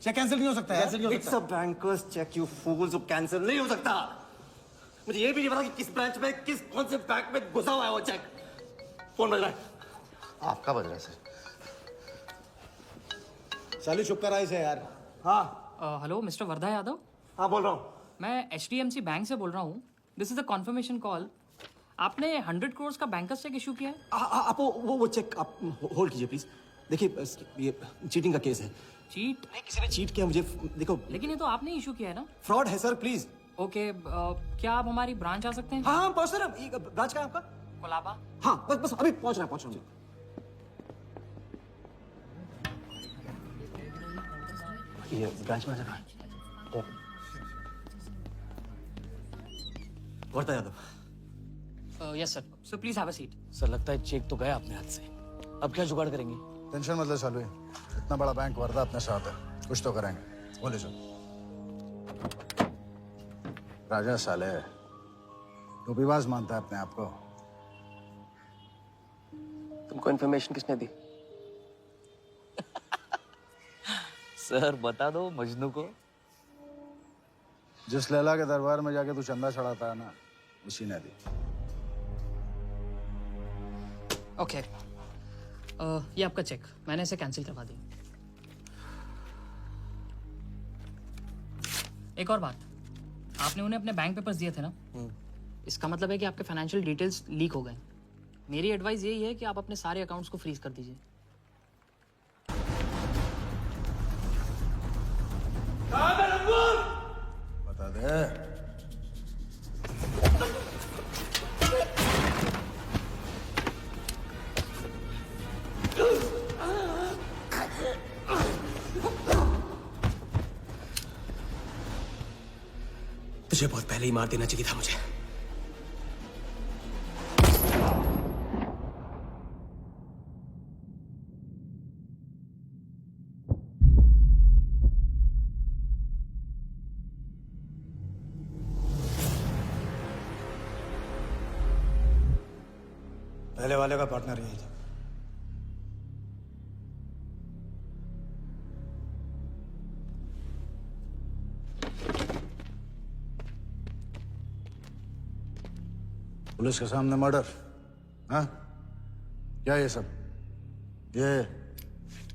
चेक कैंसिल नहीं हो सकता है। It's a bankers cheque you fools, cancel नहीं हो सकता। मुझे ये भी नहीं पता कि किस ब्रांच में किस कौन से बैंक में घुसा हुआ है वो चेक। फोन बज रहा है। आपका बज रहा है सर। साली चुप करा इसे यार। हाँ हेलो मिस्टर वर्धा यादव। हाँ बोल रहा हूँ। मैं HDMC बैंक से बोल रहा हूँ। This is a confirmation call. आपने 100 करोड़ का बैंकर्स चेक इशू किया है? आप वो चेक आप होल्ड कीजिए प्लीज। देखिए ये चीटिंग का केस है। चीट? नहीं, किसी ने चीट किया मुझे। देखो लेकिन ये तो आपने इशू किया है ना। फ्रॉड है सर, प्लीज। ओके क्या आप हमारी ब्रांच आ सकते हैं? हाँ पहुंच सर। ब्रांच का है आपका? कोलाबा। हाँ बस अभी पहुंच रहा हूँ। ये ब्रांच मैनेजर है। Wardha Yadav. Yes sir. So please have a seat. Sir लगता है चेक तो गया अपने हाथ से। अब क्या जुगाड़ करेंगे? टेंशन मत लो सालू, इतना बड़ा बैंक वर्धा अपने साथ है, कुछ तो करेंगे। बोले सर। राजा साले टोपीबाज मानता है अपने आप को। तुमको इन्फॉर्मेशन किसने दी? सर बता दो मजनू को। जिस लैला के दरबार में जाके तू चंदा चढ़ाता है ना, उसी ने दी। ओके ये आपका चेक, मैंने इसे कैंसिल करवा दिया। एक और बात, आपने उन्हें अपने बैंक पेपर्स दिए थे ना, इसका मतलब है कि आपके फाइनेंशियल डिटेल्स लीक हो गए। मेरी एडवाइस यही है कि आप अपने सारे अकाउंट्स को फ्रीज कर दीजिए। बता दे। तुझे बहुत पहले ही मार देना चाहिए था मुझे। पहले वाले का पार्टनर यही था। पुलिस के सामने मर्डर? हाँ क्या ये सब? ये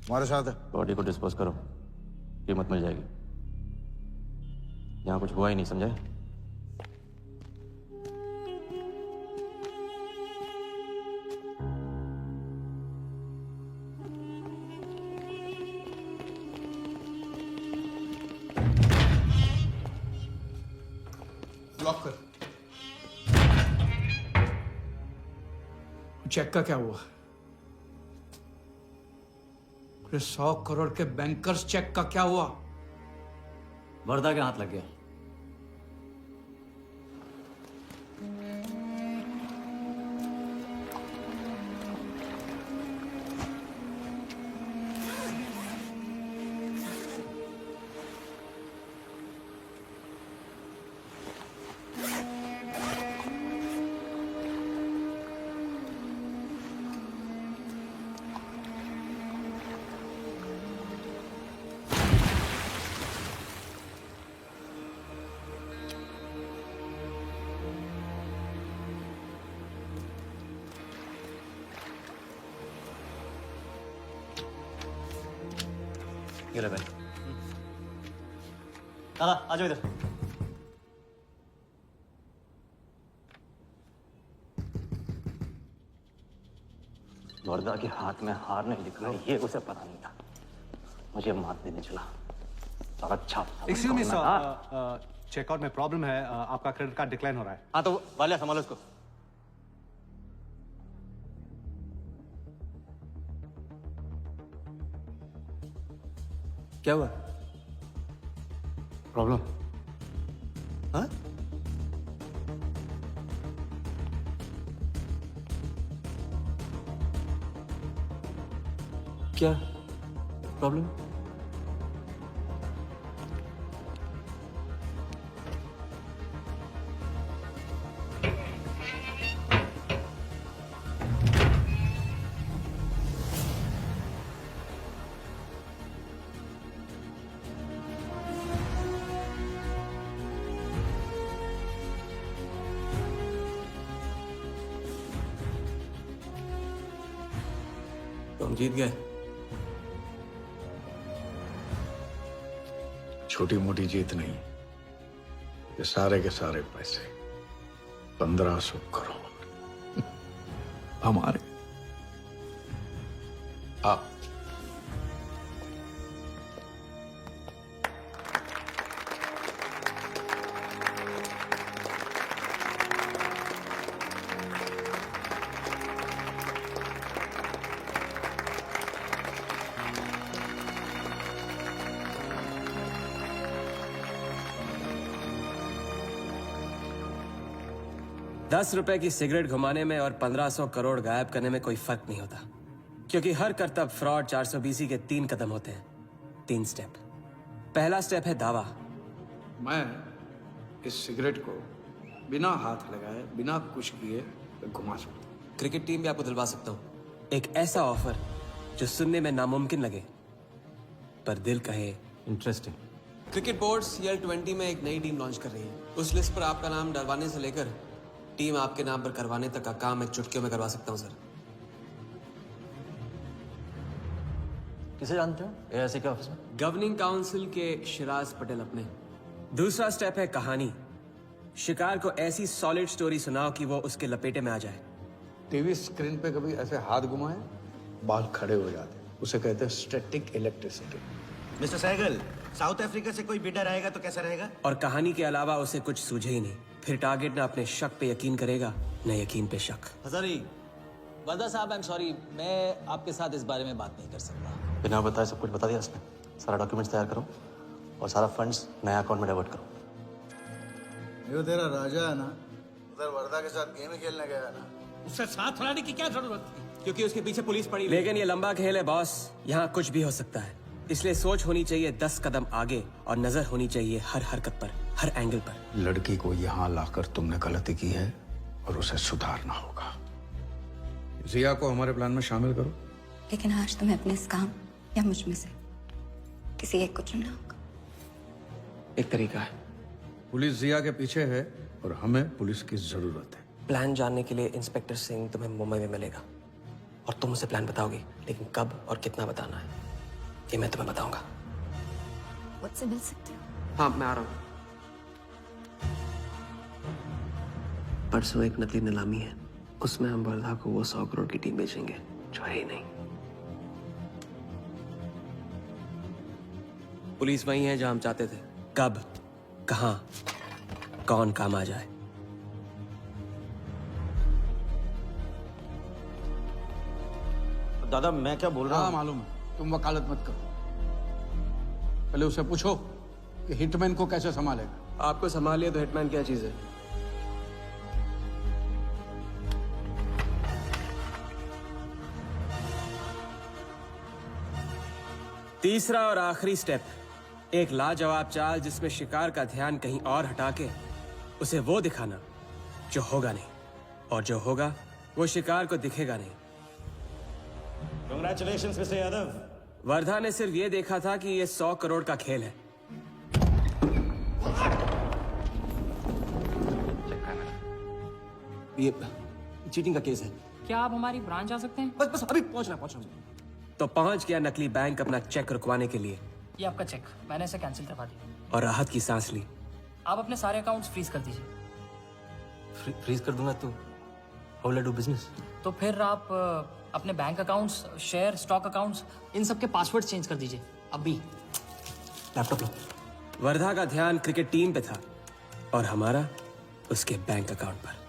हमारे साथ है। बॉडी को डिस्पोज करो, कीमत मिल जाएगी। यहाँ कुछ हुआ ही नहीं, समझे? लॉक कर। चेक का क्या हुआ? 100 करोड़ के बैंकर्स चेक का क्या हुआ? वर्धा के हाथ लग गया। ये ले भाई। दादा आ जाओ इधर। वर्धा के हाथ में हार नहीं दिखा, ये उसे पता नहीं था। मुझे मात देने चला। साला छाप। एक्सक्यूज मी सर, चेकआउट में प्रॉब्लम है। आपका क्रेडिट कार्ड डिक्लाइन हो रहा है। हाँ तो वाले संभालो इसको। क्या हुआ? प्रॉब्लम? हाँ? क्या प्रॉब्लम? तुम जीत गए। छोटी मोटी जीत नहीं, ये सारे के सारे पैसे 1500 करोड़ हमारे। आप ₹10 की सिगरेट घुमाने में और 1500 करोड़ गायब करने में कोई फर्क नहीं होता, क्योंकि हर करतब फ्रॉड 420 के 3 कदम होते हैं, 3 स्टेप। पहला स्टेप है दावा। मैं इस सिगरेट को बिना हाथ लगाए, बिना कुछ किए घुमा सकता हूं। क्रिकेट टीम भी आपको दिलवा सकता हूं एक ऐसा ऑफर जो सुनने में नामुमकिन लगे पर दिल कहे इंटरेस्टिंग। क्रिकेट बोर्ड CL20 में एक नई टीम लॉन्च कर रही है। उस लिस्ट पर आपका नाम डलवाने से लेकर टीम आपके नाम पर करवाने तक का काम मैं चुटकियों में करवा सकता हूं सर। किसे जानते हो AIC के ऑफिस में? गवर्निंग काउंसिल के शिराज पटेल अपने। दूसरा स्टेप है कहानी। शिकार को ऐसी सॉलिड स्टोरी सुनाओ कि वो उसके लपेटे में आ जाए। टीवी स्क्रीन पे कभी ऐसे हाथ घुमाए, बाल खड़े हो जाते, उसे कहते हैं static electricity. Mister Sehgal, South Africa से कोई बिडर आएगा तो कैसा रहेगा? और कहानी के अलावा उसे कुछ सूझे ही नहीं। फिर टारगेट न अपने शक पे यकीन करेगा, न यकीन पे शक। हजारी, वर्दा साहब, आई एम सॉरी, मैं आपके साथ इस बारे में बात नहीं कर सकता। बिना बताए सब कुछ बता दिया उसने। सारा डॉक्यूमेंट्स तैयार करो और सारा फंड्स नया अकाउंट में डाइवर्ट करो। जो तेरा राजा है ना, उधर वर्दा के साथ गेम ही खेलने गया ना। उससे साथ लाने की क्या जरूरत थी? क्योंकि उसके पीछे पुलिस पड़ी। लेकिन ये लंबा खेल है बॉस, यहाँ कुछ भी हो सकता है। इसलिए सोच होनी चाहिए 10 कदम आगे और नजर होनी चाहिए हर हरकत पर, हर एंगल पर। लड़की को यहाँ लाकर तुमने गलती की है और उसे सुधारना होगा। जिया को हमारे प्लान में शामिल करो। लेकिन आज तुम्हें अपने इस काम या मुझ में से किसी एक को चुनना होगा। एक तरीका है। पुलिस जिया के पीछे है और हमें पुलिस की जरूरत है। प्लान जानने के लिए इंस्पेक्टर सिंह तुम्हें मुंबई में मिलेगा और तुम उसे प्लान बताओगे, लेकिन कब और कितना बताना है ये मैं तुम्हें बताऊंगा। मुझसे मिल सकते हो? हाँ, मैं आ रहा हूँ। परसों एक नकली नीलामी है, उसमें हम वर्धा को वो 100 करोड़ की टीम बेचेंगे जो है ही नहीं। पुलिस वही है जहां हम चाहते थे। कब, कहां, कौन काम आ जाए। दादा मैं क्या बोल रहा हूँ? मालूम है, तुम वकालत मत करो। पहले उसे पूछो कि हिटमैन को कैसे संभालेगा। आपको संभालिए तो हिटमैन क्या चीज है? तीसरा और आखिरी स्टेप, एक लाजवाब चाल जिसमें शिकार का ध्यान कहीं और हटा के उसे वो दिखाना जो होगा नहीं, और जो होगा वो शिकार को दिखेगा नहीं। Congratulations, Mr. यादव। वर्धा ने सिर्फ ये देखा था कि ये 100 करोड़ का खेल है। ये चीटिंग का केस है। क्या आप हमारी ब्रांच आ सकते हैं? बस अभी पहुंचना। तो पहुंच गया नकली बैंक अपना चेक रुकवाने के लिए। ये आपका चेक, मैंने इसे कैंसिल करवा दिया। और राहत की सांस ली। आप अपने सारे अकाउंट्स फ्रीज कर दीजिए। फ्रीज कर दूंगा तो how will I do business? तो फिर आप अपने bank accounts, share, stock accounts, इन सब के पासवर्ड चेंज कर दीजिए अभी। लैपटॉप लो। वर्धा का ध्यान क्रिकेट टीम पे था और हमारा उसके बैंक अकाउंट पर।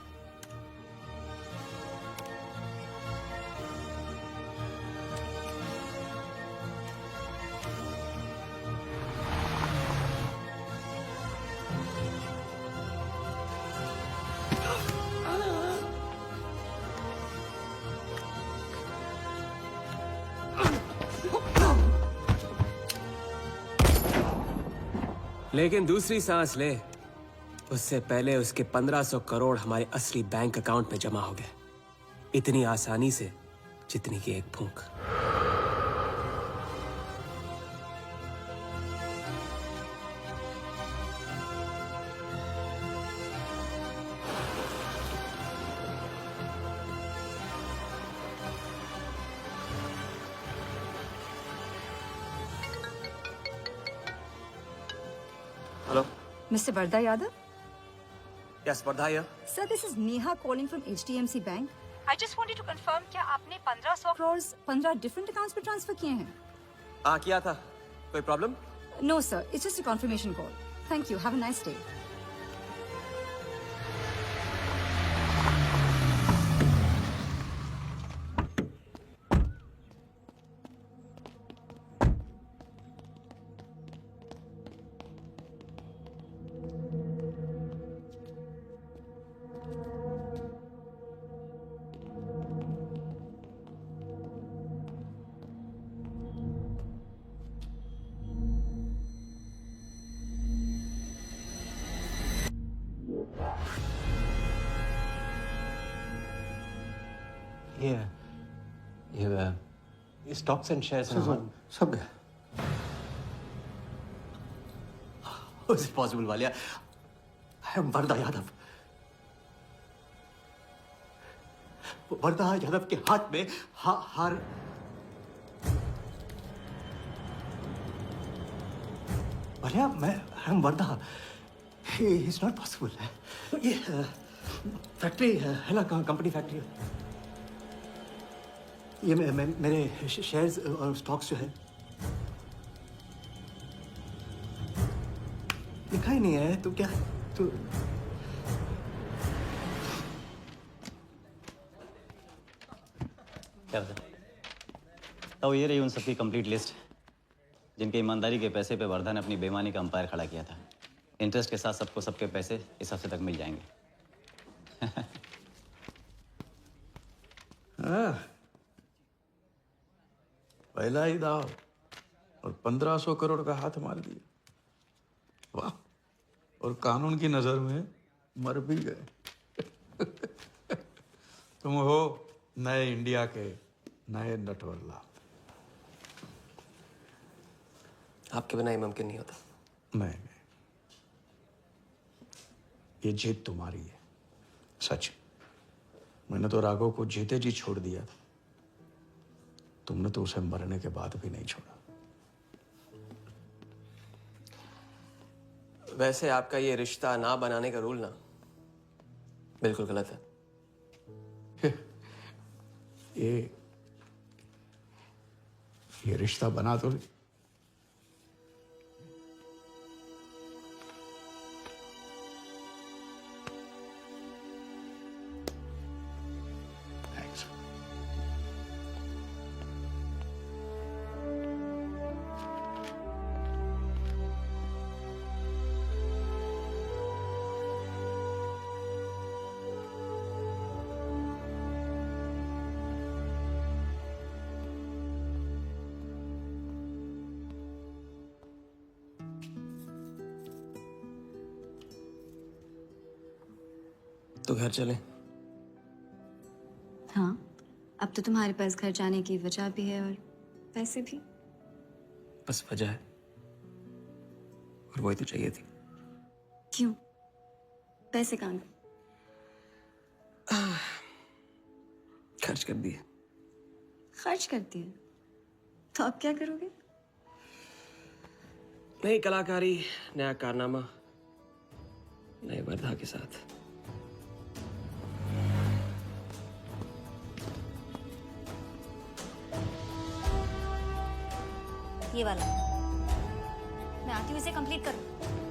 लेकिन दूसरी सांस ले, उससे पहले उसके 1500 करोड़ हमारे असली बैंक अकाउंट में जमा हो गए, इतनी आसानी से जितनी कि एक फूंक। Hello, Mr. Vardha Yadav? Yes Wardha here. Sir, this is Neha calling from HDMC Bank. I just wanted to confirm क्या आपने 1500 crores 15 different accounts पे ट्रांसफर किए हैं? हाँ किया था, कोई problem? No sir, it's just a confirmation call. Thank you. Have a nice day. ये स्टॉक्स एंड शेयर्स सब गया। How is it possible, Walia? I am Wardha Yadav. Wardha Yadav के हाथ में हार। वालिया, मैं I am Wardha. It's not possible। ये फैक्ट्री है ना, कंपनी फैक्ट्री। ये मेरे शेयर्स और स्टॉक्स जो है लिखा ही नहीं है। तो क्या तो क्या बता? तो ये रही उन सबकी कंप्लीट लिस्ट जिनके ईमानदारी के पैसे पे वर्धा ने अपनी बेईमानी का अंपायर खड़ा किया था। इंटरेस्ट के साथ सबको सबके पैसे इस हफ्ते तक मिल जाएंगे। पहला ही दाव और 1500 करोड़ का हाथ मार दिया। वाह, और कानून की नजर में मर भी गए। तुम हो नए इंडिया के नए नटवरलाल। आपके बिना ये मुमकिन नहीं होता। नहीं, ये जीत तुम्हारी है, सच। मैंने तो राघव को जीते जी छोड़ दिया था, तुमने तो उसे मरने के बाद भी नहीं छोड़ा। वैसे आपका ये रिश्ता ना बनाने का रूल ना बिल्कुल गलत है। ये रिश्ता बना तो तो घर चले। हाँ, अब तो तुम्हारे पास घर जाने की वजह भी है और पैसे भी। बस वजह है और वही तो चाहिए थी। क्यों? पैसे कहाँ गए? खर्च कर दिए। खर्च कर दिए? तो अब क्या करोगे? नई कलाकारी, नया कारनामा, नए वर्धा के साथ। ये वाला मैं आती हूँ, इसे कंप्लीट करो।